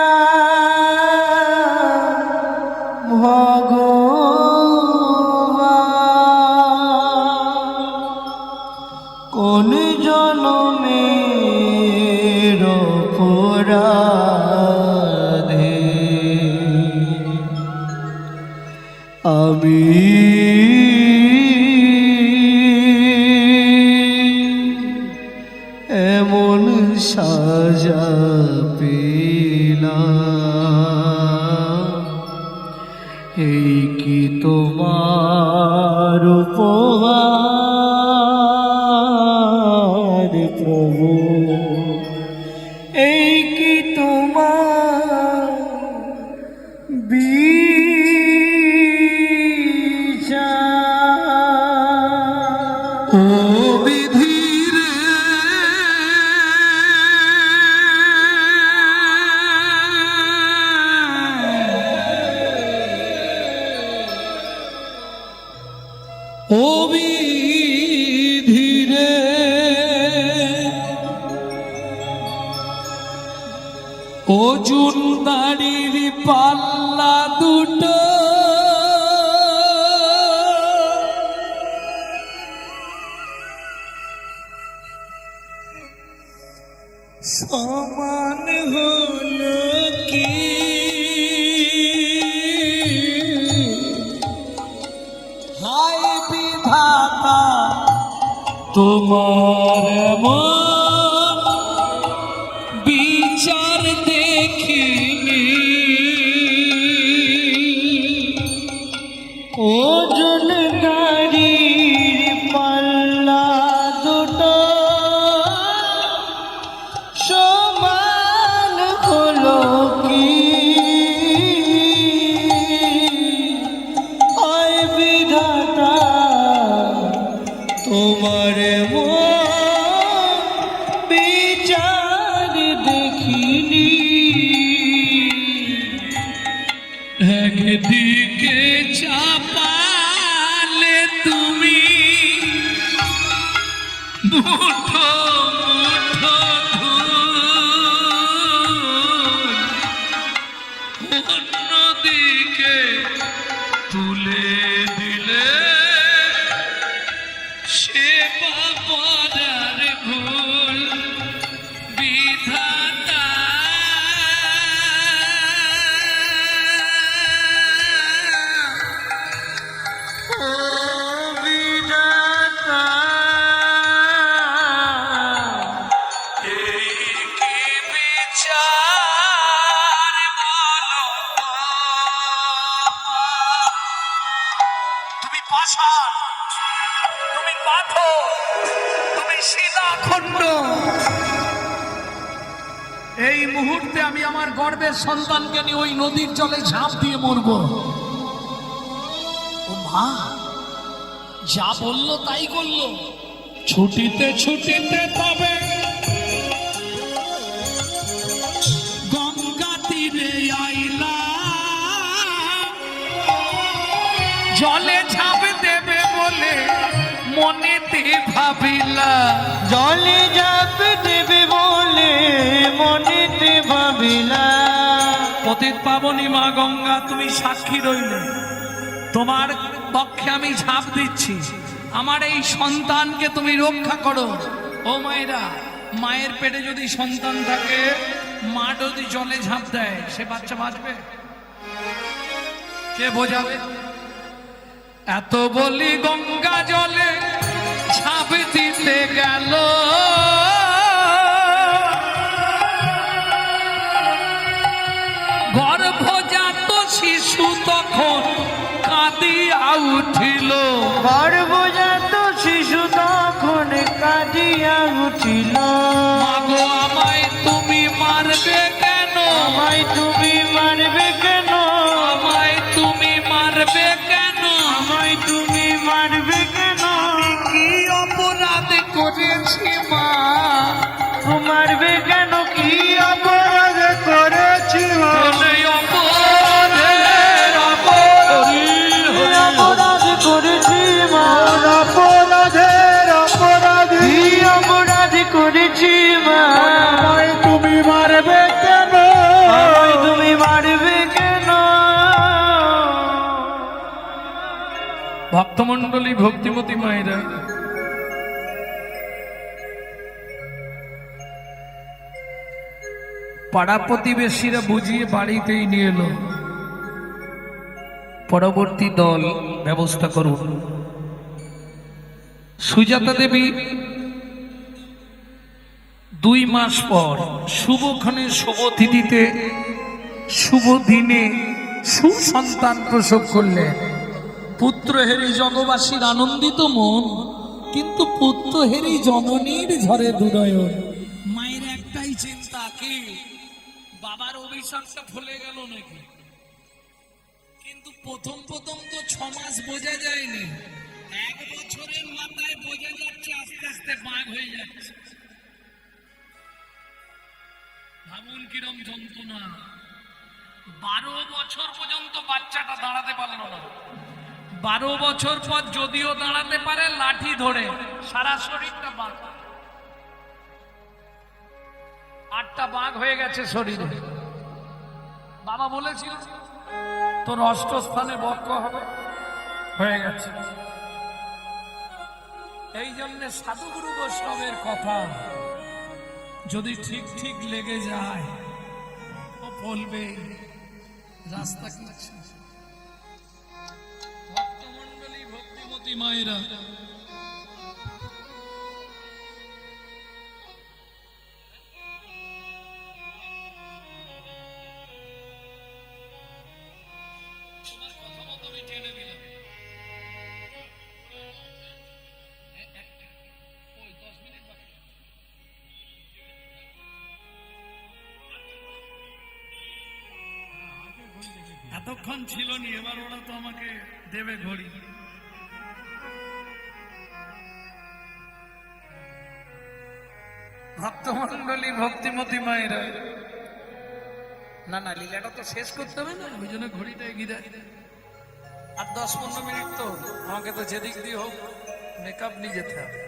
ভগবান কোন জনমের অপরাধে আমি এমন সাজা পেলাম। এই কি তোমার উপহার প্রভু, এই কি তোমার বিচার। ও বিধি রে, ও বিধি রে, অর্জুন দাড়ির পাল্লা দুটো সমান হলো কি, হায় বিধাতা তোমার এমন বিচার দেখিনি। ওজন গাড়ির পাল্লা দুটো সমান হলো কি, ওই বিধাতা তোমার বিচার দেখিনি। এই মুহূর্তে আমি আমার গর্ভের সন্তানকে নিয়ে ওই নদীর জলে ঝাঁপ দিয়ে মরব। ও মা যা বললো তাই করলো। ছুটিতে ছুটিতে তবে গঙ্গা তীরে আইলা, জলে ঝাঁপ দেবে বলে মনেতে ভাবিলা। জলে ঝাঁপ দেবে বলে মনেতে ভাবিলা। পতিত পাবনী মা গঙ্গা তুমি সাক্ষী রইলে, তোমার পক্ষে আমি ঝাঁপ দিচ্ছি। আমার এই সন্তানকে তুমি রক্ষা করো। ও মায়েরা, মায়ের পেটে যদি সন্তান থাকে, মা যদি জলে ঝাঁপ দেয়, সে বাচ্চা বাঁচবে? কে বোঝাবে? এত বলি গঙ্গা জলে ঝাঁপ দিতে গেল, গর্ভজাত শিশু তখন কাঁদিয়া উঠিল। গর্ভজাত শিশু তখন কাঁদিয়া উঠিল। মাগো আমায় তুমি মারবে কেন? আমায় তুমি মারবে কেন? আমায় তুমি মারবে কেন? আমায় তুমি মারবে কেন? কি অপরাধ করেছি মা? মারবে কেন? কি অপরাধ করেছি মা? এই অপরাধের অপরাধ করেছি মা। অপরাধের অপরাধী কি অপরাধ করেছি মা? আমায় তুমি মারবে কেন? আমায় তুমি মারবে কেন? ভক্তমণ্ডলী, ভক্তিমতী মায়েরা, পাড়া প্রতিবেশীরা বুঝিয়ে বাড়িতেই নিয়ে এলো। পরবর্তী দল ব্যবস্থা করুন। সুজাতা দেবী 2 মাস পর শুভক্ষণে শুভ তিথিতে শুভ দিনে সুসন্তান প্রসব করলেন। পুত্র হেরি জগবাসীর আনন্দিত মন, কিন্তু পুত্র হেরি জননীর ঝরে দুনয়ন। মায়ের একটাই চিন্তা, কি বাবার অভিশাপটা ফলে গেল নাকি? কিন্তু প্রথম প্রথম তো 6 মাস বোঝা যায়নি, 1 বছরের মাথায় বোঝা যাচ্ছে আস্তে আস্তে বাঘ হয়ে যাচ্ছে। ভাবুন কিরম যন্ত্রণা। 12 বছর পর্যন্ত বাচ্চাটা দাঁড়াতে পারলো না। 12 বছর পর যদিও দাঁড়াতে পারে, লাঠি ধরে সারা শরীরটা বাঘ, 8টা বাঘ হয়ে গেছে শরীরে। বাবা বলেছিল তোর 8ষ্ঠ স্থানে বক্ষ হবে, হয়ে গেছে। এই জন্য সাধুগুরু বৈষ্ণবের কথা যদি ঠিক ঠিক লেগে যায়, ও বলবে রাস্তা কি আছে। ভক্তমণ্ডলী, ভক্তিমতী মায়েরা, তোমার কথা মতো আমি টেনে দিলাম। ওই 10 মিনিট বাকি। এতক্ষণ ছিল নি, এবার ওরা তো আমাকে দেবে ঘড়ি। ভক্তমণ্ডলী, ভক্তিমতী মায়েরা, না না, লীলাটা তো শেষ করতে হবে না, ওই জন্য ঘড়িটা এগিয়ে দেয়। আর 10-15 মিনিট তো আমাকে তো যেদিক দিয়ে হোক মেকআপ নিয়ে যেতে হবে।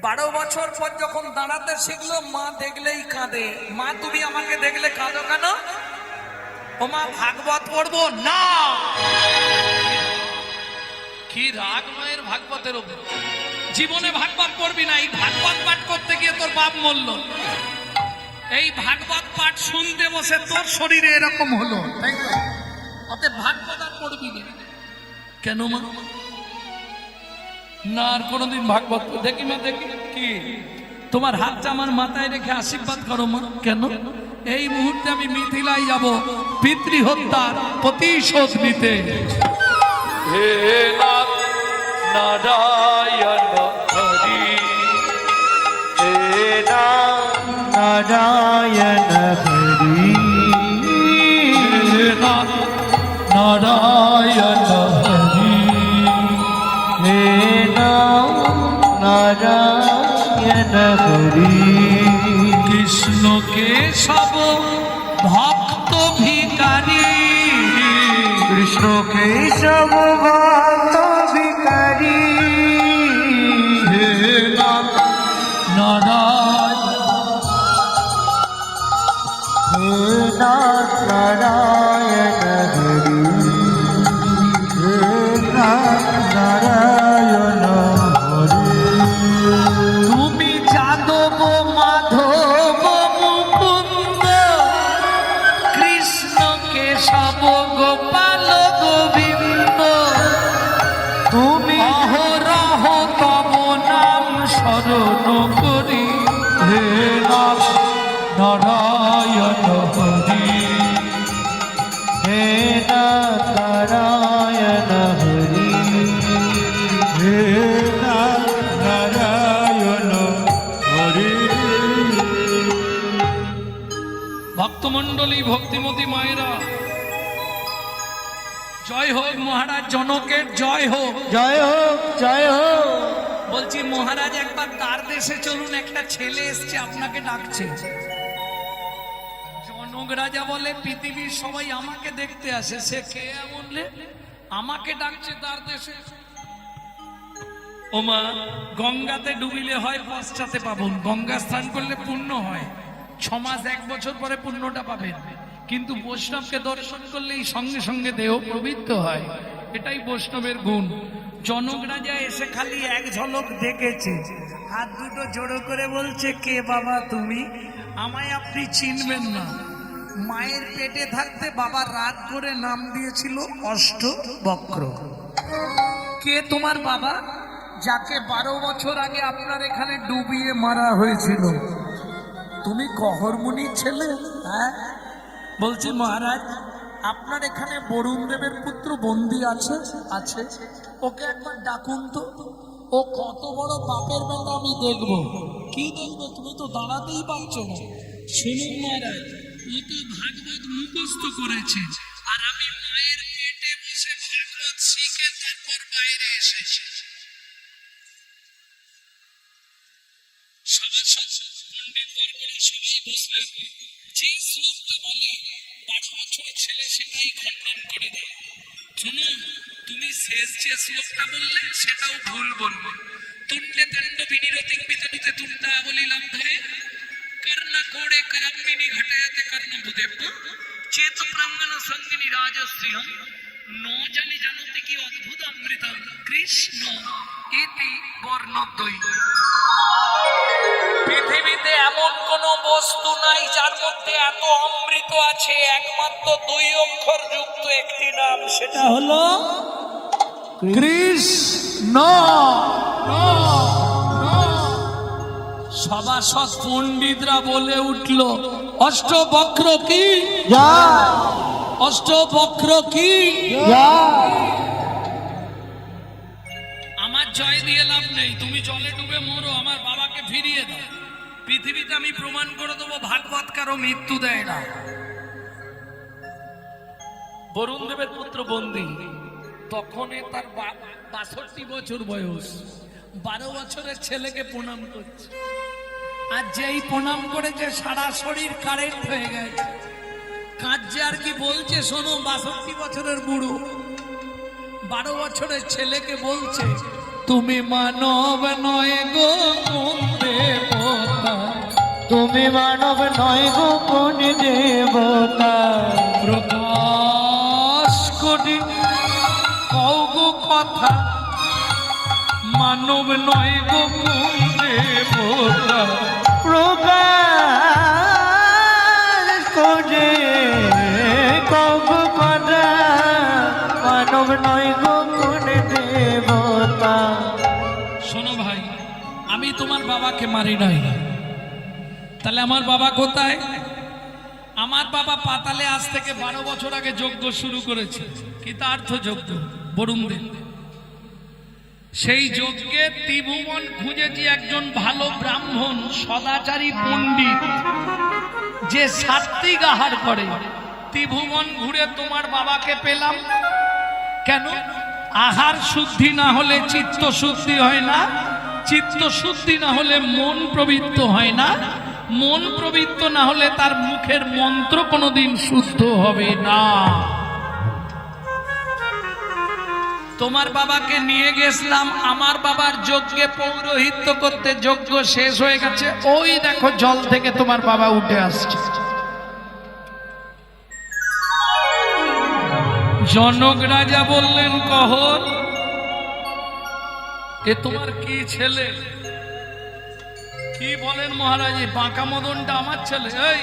12 বছর পর যখন দাঁড়াতে শিখলো, মা দেখলেই কাঁদে। মা তুমি আমাকে দেখলে কাঁদো কেন? ও মা ভাগবত পড়বো না। কি রাগ মায়ের ভাগবতের উপর। জীবনে ভাগবত পড়বি না, এই ভাগবত পাঠ করতে গিয়ে তোর বাপ মরল। এই ভাগবত পাঠ শুনতে বসে তোর শরীরে এরকম হলো, তাই তো? অতএব ভাগবত আর পড়বি না। কেন মা? না আর কোনোদিন ভাগবত দেখি মা, দেখি। কি তোমার হাতটা আমার মাথায় রেখে আশীর্বাদ করো মা। কেন? এই মুহূর্তে আমি মিথিলায় যাব পিতৃ হত্যার প্রতিশোধ নিতে। হে নাথ নারায়ণ হরি, হে নাথ নারায়ণ হরি কৃষ্ণকে সব ভক্ত ভিখারি, কৃষ্ণ কেশব ভক্ত ভিখারি হে নাম নারায়ণ, হে নাথ নারায়ণ হরি হে নাথ নারায়ণ হরি তুমি যাদব মাধব মুকুন্দ, কৃষ্ণ কেশব গোপাল গোবিন্দ, তুমি অহরহ তব নাম স্মরণ করি, হে নাথ নারায়ণ হরি হে নাথ নারায়ণ হরি হে নাথ নারায়ণ হরি ভক্তমণ্ডলী ভক্তিমতী মায়েরা, জয় হোক মহারাজ জনকের, জয় হোক। জয় হোক জয় হোক বলছি মহারাজ একবার তার দেশে চলুন, একটা ছেলে এসছে আপনাকে ডাকছে। জনক রাজা বলে পৃথিবীর সবাই আমাকে দেখতে আসে, সে কে বললে আমাকে ডাকছে তার দেশে। ওমা গঙ্গাতে ডুবিলে হয় পশ্চাতে পাবন, গঙ্গা স্নান করলে পুণ্য হয়, 6 মাস 1 বছর পরে পুণ্যটা পাবেন, কিন্তু বৈষ্ণবকে দর্শন করলেই সঙ্গে সঙ্গে দেহ পবিত্র হয়, এটাই বৈষ্ণবের গুণ। জনক রাজা এসে খালি এক ঝলক দেখেছে, হাত দুটো জোড়ো করে বলছে কে বাবা তুমি, আমায় আপনি চিনবেন না। মায়ের পেটে থাকতে বাবা রাত করে নাম দিয়েছিল অষ্টবক্র। কে তোমার বাবা? যাকে 12 বছর আগে আপনার এখানে ডুবিয়ে মারা হয়েছিল। তুমি গহরমুনির ছেলে? হ্যাঁ। বলছি মহারাজ আপনার এখানে বরুণ দেবের পুত্র বন্দী আছে? আছে। ওকে একবার ডাকুন তো, ও কত বড় বাপের বেলা আমি দেখব। কি দেখবে? তুমি তো দাঁড়াতেই পারছো না। শুনুন মহারাজ, ও তো ভাগবত মুখস্থ করেছে, আর আমি মায়ের পেটে বসে ভাগবত শিখে তারপর বাইরে এসেছি। সভাসদ পণ্ডিত বর্গরা সবাই বসলেন, যে শ্লোকটা বলে 12 বছরের ছেলে সেটাই খণ্ডন করে দেয়। শুনুন, তুমি শেষ যে শ্লোকটা বললে সেটাও ভুল বলবে। তুণ্ডে তুণ্ড বিনিরতিং বিতনুতে তুণ্ডা বলিলাম ধরে কর্ণা কোড়ে করম্বিনী ঘটায়াতে কর্ণ বুদেব্য চেত প্রাঙ্গণ সঙ্গিনী রাজশ্রিয়ম ন জানি জানতে কি অদ্ভুত অমৃতম কৃষ্ণ ইতি বর্ণদ্বয়। পৃথিবীতে এমন কোন বস্তু নাই যার মধ্যে এত অমৃত আছে, একমাত্র 2 অক্ষর যুক্ত একটি নাম, সেটা হলো কৃষ্ণ। সভাসদ পণ্ডিতরা বলে উঠল অষ্টবক্র কি? জয় অষ্টবক্র কি? জয় আমার জয় দিয়ে লাভ নেই, তুমি জলে ডুবে মরো, আমার বাবাকে ফিরিয়ে দাও। পৃথিবীতে আমি প্রমাণ করে দেবো ভাগবত কারো মৃত্যু দেয় না। বরুণ দেবের পুত্র বন্দী, তখন তার 62 বছর বয়স, 12 বছরের ছেলেকে প্রণাম করছে, আর যেই প্রণাম করেছে সারা শরীর কারেন্ট হয়ে গেছে, কাঁদছে আর কি বলছে শোনো। 62 বছরের বুড়ো 12 বছরের ছেলেকে বলছে তুমি মানব নয় গো কোন দেবতা, তুমি মানব নয় গো কোন দেবতা, প্রকাশ করি কও গো কথা, মানব নয় গো কোন দেবতা, প্রকাশ করে কব কথা, মানব নয় গো কোন দেবতা। শোনো ভাই, আমি তোমার বাবাকে মারি নাই, তাহলে আমার বাবা কোথায়? আমার বাবা পাতালে আজ থেকে 12 বছর আগে যজ্ঞ শুরু করেছে, কৃতার্থ যজ্ঞ বরুণ দেব। সেই যজ্ঞে ত্রিভুবন খুঁজেছি একজন ভালো ব্রাহ্মণ সদাচারী পণ্ডিত, যে সাত্বিক আহার করে। ত্রিভুবন ঘুরে তোমার বাবাকে পেলাম। কেন? আহার শুদ্ধি না হলে চিত্ত শুদ্ধি হয় না, চিত্ত শুদ্ধি না হলে মন প্রবৃত্ত হয় না, মন প্রবৃত্ত না হলে তার মুখের মন্ত্র কোনোদিন শুদ্ধ হবে না। তোমার বাবাকে নিয়ে গেছিলাম, আমার বাবার যজ্ঞে পৌরোহিত্য করতে, যজ্ঞ শেষ হয়ে গেছে, ওই দেখো জল থেকে তোমার বাবা উঠে আসছে। জনক রাজা বললেন, কহর এ তোমার কি ছেলে? কি বলেন মহারাজ? এই বাঁকা মদনটা আমার ছেলে। এই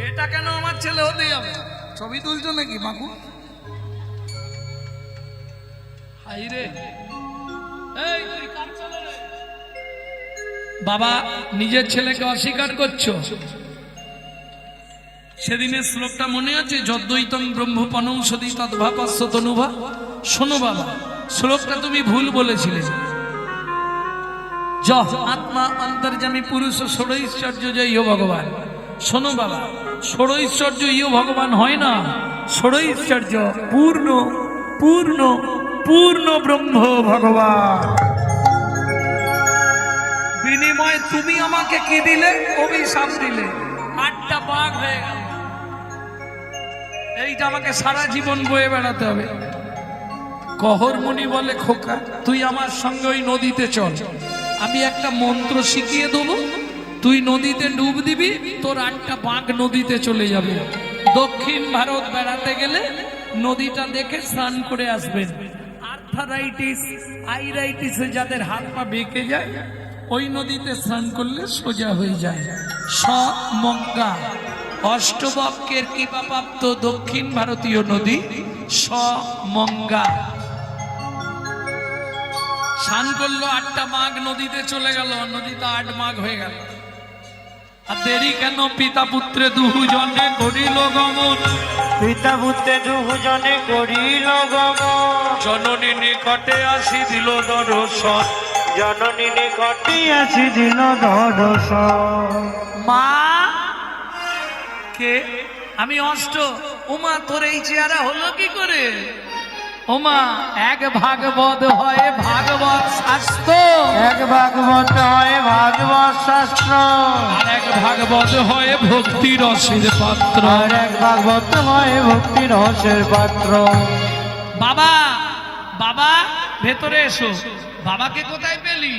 এটা কেন আমার ছেলে হতে যাবে? ছবি তুলছো নাকি বাঁকু? হাই রে, এই তুই কার ছেলে রে? বাবা নিজের ছেলেকে অস্বীকার করছো। সেদিনের শ্লোকটা মনে আছে? যদ্বৈতং ব্রহ্মপনৌষধি তদ্ভাপস্য তনুভা। শোনো বাবা, শ্লোকটা তুমি ভুল বলেছিলে। যহ আত্মা অন্তর্যামী পুরুষ ষড়ৈশ্বর্য জয় ভগবান। শোনো বাবা, ষড়ৈশ্বর্য ইয় ভগবান হয় না, ষড়ৈশ্বর্য পূর্ণ পূর্ণ পূর্ণ ব্রহ্ম ভগবান। বিনিময়ে তুমি আমাকে কি দিলে? অভিশাপ দিলে, 8টা বাঘ হয়ে গেল। এইটা আমাকে সারা জীবন বয়ে বেড়াতে হবে। কহর মুনি বলে, খোকা তুই আমার সঙ্গে ওই নদীতে চল, আমি একটা মন্ত্র শিখিয়ে দেবো, তুই নদীতে ডুব দিবি, তোর 8টা বাঘ নদীতে চলে যাবে। দক্ষিণ ভারত বেড়াতে গেলে নদীটা দেখে স্নান করে আসবেন। আর্থারাইটিস, আইরাইটিসে যাদের হাত পা বেঁকে যায়, ওই নদীতে স্নান করলে সোজা হয়ে যায়। সমজ্ঞা অষ্টবক্রের কৃপাপ্রাপ্ত দক্ষিণ ভারতীয় নদী সমজ্ঞা। স্নান করলো, 8টা বাঘ নদীতে চলে গেল, নদীতে 8 বাঘ হয়ে গেল। আর দেরি কেন? পিতা পুত্রে দুজনে করিল গমন, পিতা পুত্রে দুজনে করিল গমন, জননী নিকটে আসি দিল দর্শন, জননী নিকটে আসি দিল দর্শন। মা কে? আমি অষ্ট। ওমা তোর এই চেহারা হলো কি করে? ওমা এক ভাগবত হয় ভাগবত শাস্ত্র, এক ভাগবত হয় ভাগবত শাস্ত্র, আর এক ভাগবত হয় ভক্তি রসের পাত্র, আর এক ভাগবত হয় ভক্তি রসের পাত্র। বাবা বাবা ভেতরে এসো। বাবাকে কোথায় পেলি?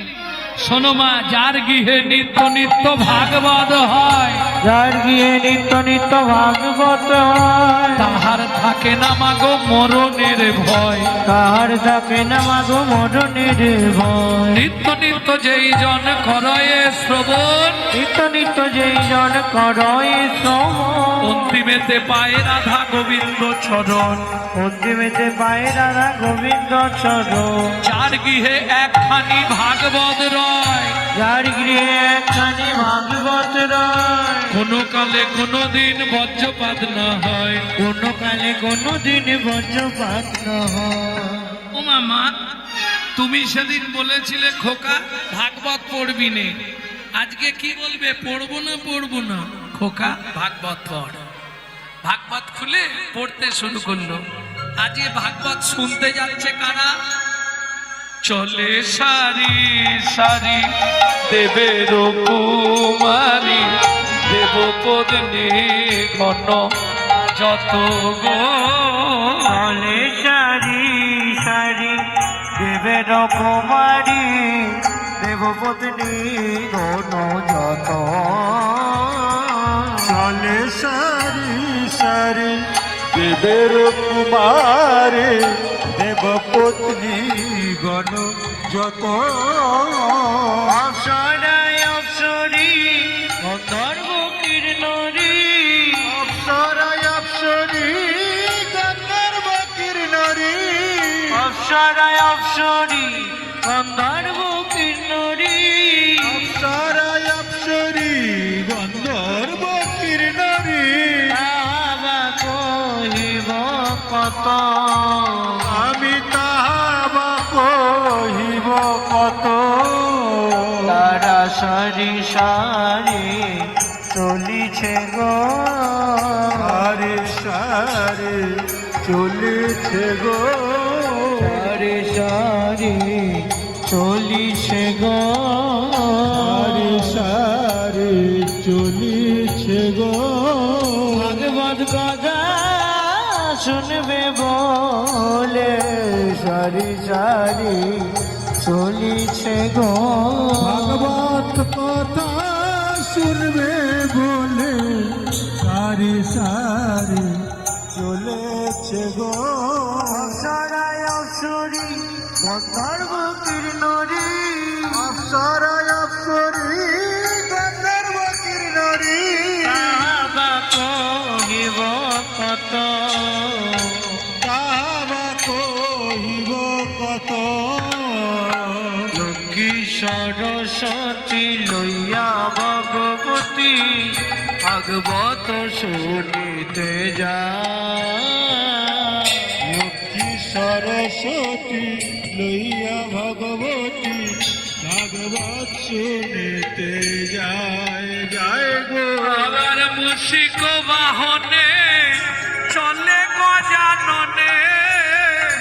শোনো মা, যার গৃহে নিত্য নিত্য ভাগবত হয়, যার গিয়ে নিত্য নিত্য ভাগবত হয়, তাহার থাকে না মাগো মরণের ভয়, তাহার থাকে না মাগো মরণের ভয়। নিত্য নিত্য যেই জন করয়ে শ্রবণ, নিত্য নিত্য যেই জন করয় শ্রবণ, অন্তিমেতে পায় রাধা গোবিন্দ চরণ, অন্তিমেতে পায় রাধা গোবিন্দ চরণ। যার গৃহে একখানি ভাগবত রয়, যার গৃহে একখানি ভাগবত রয়, কোনো কালে কোনো দিন বজ্রপাত না হয়, কোনো কালে কোনো দিন বজ্রপাত না হয়। ও মামা, তুমি সেদিন বলেছিলে খোকা ভাগবত পড়বি নে, আজকে কি বলবে? পড়বো না পড়বো না? খোকা ভাগবত পড়। ভাগবত খুলে পড়তে শুরু করলো। আজকে ভাগবত শুনতে যাচ্ছে কারা? চলে সারি সারি দেবের কুমারী, দেবপত্নী ঘন যত গো, চলে সারি সারি দেবের কুমারী, দেবপত্নী গণ যত। চলে সারি সারি দেবের কুমারে, দেবপত্নী গণ যত। অপ্সরায় অপ্সরী গন্ধর্ব কিরণরী, অপ্সরায় অপ্সরী গন্ধর্ব কিরণরী, অপ্সরায় অপ্সরী গন্ধর্ব কিরণরী, অপ্সরায় অপ্সরী গন্ধর্ব কিরণরী। তাহা কহিব কত, আমি তাহা কহিব কত। তারা সারি সারি চলিছে গো, সারে সারে চলেছে গো। সারি সারি চলিছে গো সারি সারি চলিছে গো ভাগবত কথা শুনবে বলে সারি সারি চলিছে গো ভাগবত কথা শুনবে বলে সারি সারি চলেছে গো অপ্সরায় অপ্সরি গন্ধর্ব কিরণরী অপ্সরায় অপ্সরি গন্ধর্ব কিরণরী তাহাবা কহিব কত তাহাবা কহিব কত লক্ষ্মী সরস্বতী লইয়া ভগবতী ভাগবত শুনিতে যায় লক্ষ্মী সরস্বতী লইয়া ভগবতী ভাগবত শুনিতে যায় যায় গো আবার মুশিক বাহনে চলে গজাননে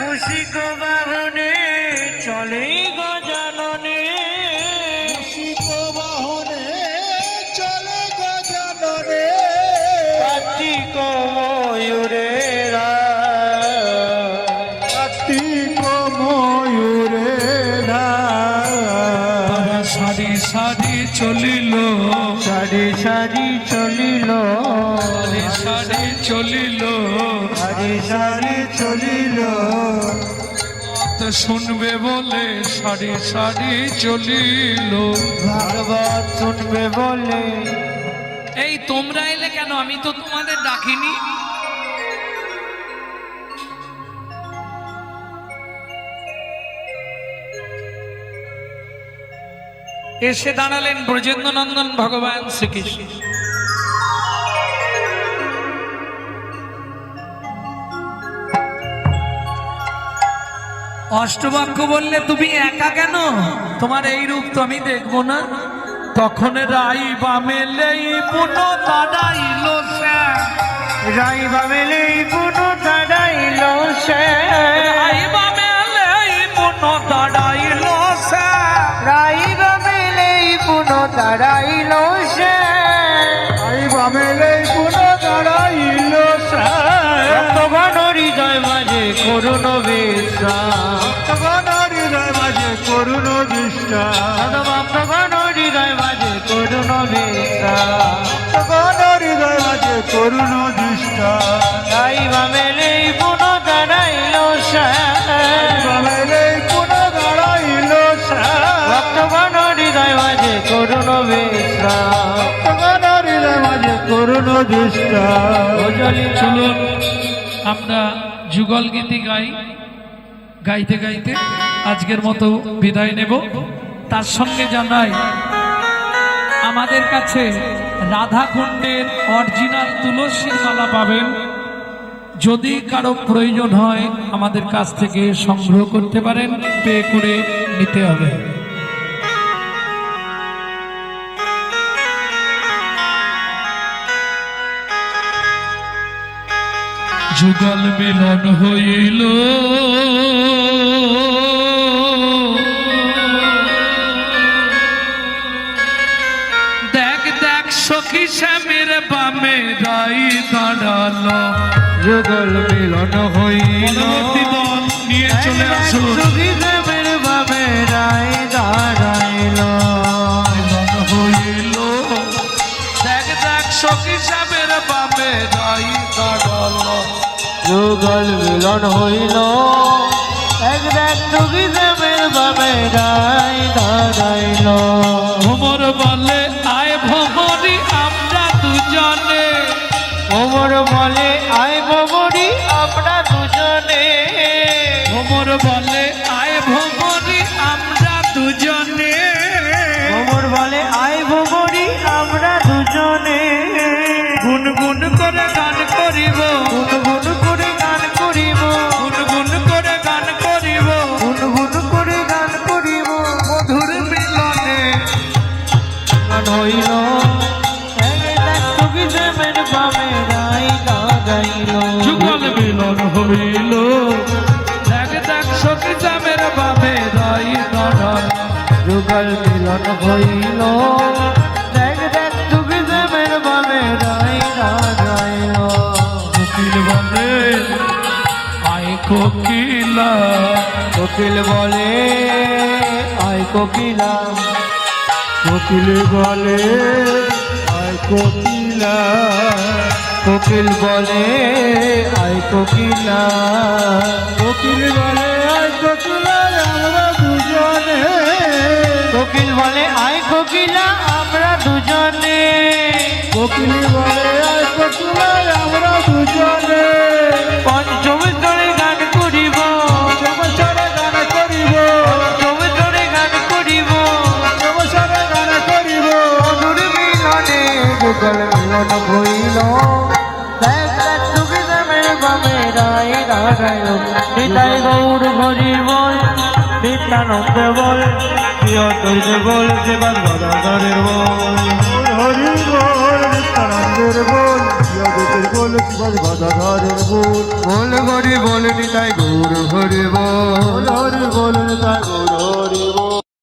মুশিক বাহনে চলে গজাননে শিখ বাহনে চলে গজাননে কার্তিক ময়ূরেরা কার্তিক ময়ূরে তারা সারি সারি চলিল সারি সারি চলিল সারি সারি চলিল সারি সারি চলিল তো শুনবে বলে সারি সারি চলিল। ভাগবত শুনবে বলে এই তোমরা এলে কেন? আমি তো তোমাদের ডাকিনি। এসে দাঁড়ালেন ব্রজেন্দ্র নন্দন ভগবান শ্রীকৃষ্ণ। অষ্টবাক্য বললে তুমি একা কেন? তোমার এই রূপ তো আমি দেখবো না। তখন রাই বামেলেই পুনো দাঁড়াইল সে, রাই বামেলে পুনো দাঁড়াইল সে রাই বামেলেই পুনো দাঁড়াইল সে, রাই বামেলে পুনো দাঁড়াইল সে আই বামেলে পুনঃ দাঁড়াইল ভগবান হৃদয় মাঝে করুণ বিশ্বাস ভগবান হৃদয় মাঝে করুণ বিশ্বাস ভগবান হৃদয় মাঝে করুণ বিশ্বাস ভগবান হৃদয় মাঝে করুণ বিশ্বাস রাই বামেলে পুনো দাঁড়াইল সে বামেলে পুনঃ দাঁড়াইল ভগবান হৃদয় মাঝে করুণ বিশ্বাস ভগবান হৃদয় মাঝে করুণ বিশ্বাস চলুন আমরা যুগল গীতি গাই। গাইতে গাইতে আজকের মতো বিদায় নেব। তার সঙ্গে জানাই আমাদের কাছে রাধাকুণ্ডের অরিজিনাল তুলসীর মালা পাবেন। যদি কারো প্রয়োজন হয় আমাদের কাছ থেকে সংগ্রহ করতে পারেন, পে করে নিতে হবে। যুগল মিলন হইল দেখ দেখ সখী শ্যামের বামে রাই দাঁড়ালো। যুগল মিলন হইল পরবর্তী দল নিয়ে চলে আসুন। সুখীদেবের বাবে রায় দাঁড়াইল মিলন হইল দেখ দেখ সখী শ্যামের বামে রাই দাঁড়ালো। যুগল মিলন হইল এক দেখ সুখীদেবের বাবে রায় দাঁড়াইল ভ্রমর বলে আয় ভ্রমরি আমরা দুজনে, ওমর বলে আয় ভবরি আমরা দুজনে ভ্রমর বলে আয় ভ্রমরি আমরা দুজনে, ওমর বলে আয় ভবরি আমরা দুজনে গুনগুন করে গান করিব, গুনগুন করে গান করিব গুনগুন করে গান করিব, গুনগুন করে গান করিব মধুর মিলন যুগল মিলন হইল দেখ দেখ তুগি দেবের বাবে রাইরা যাইল কোকিল বলে আয় কোকিলা, কোকিল বলে আয় কোকিলা, কোকিল বলে আয় কোকিলা, কোকিল বলে আয় কোকিলা, কোকিল বলে আয় কোকিলা আমরা দুজনে, কোকিল বলে আয় কোকিলা আমরা দুজনে, কোকিল বলে আয় কোকিলা আমরা দুজনে, পঞ্চমী তরে গান করিব, চমচরে গান করিব, পঞ্চমী তরে গান করিব, চমচরে গান করিব, মধুর মিলনে যুগল মিলন হইল দেখ দেখ তুগি দেবের বাবে রাইরা যাইল নিতাই গৌর হরি বল নিত্যানন্দ বল প্রিয় তৈর বল সেবাদ গদাধরের বল হরি বল নিত্যানন্দের বল, জগতের বল গদাধরের বল, বল হরি বল নিতাই গৌর হরি বল হরি বল নিতাই গৌর হরি বল।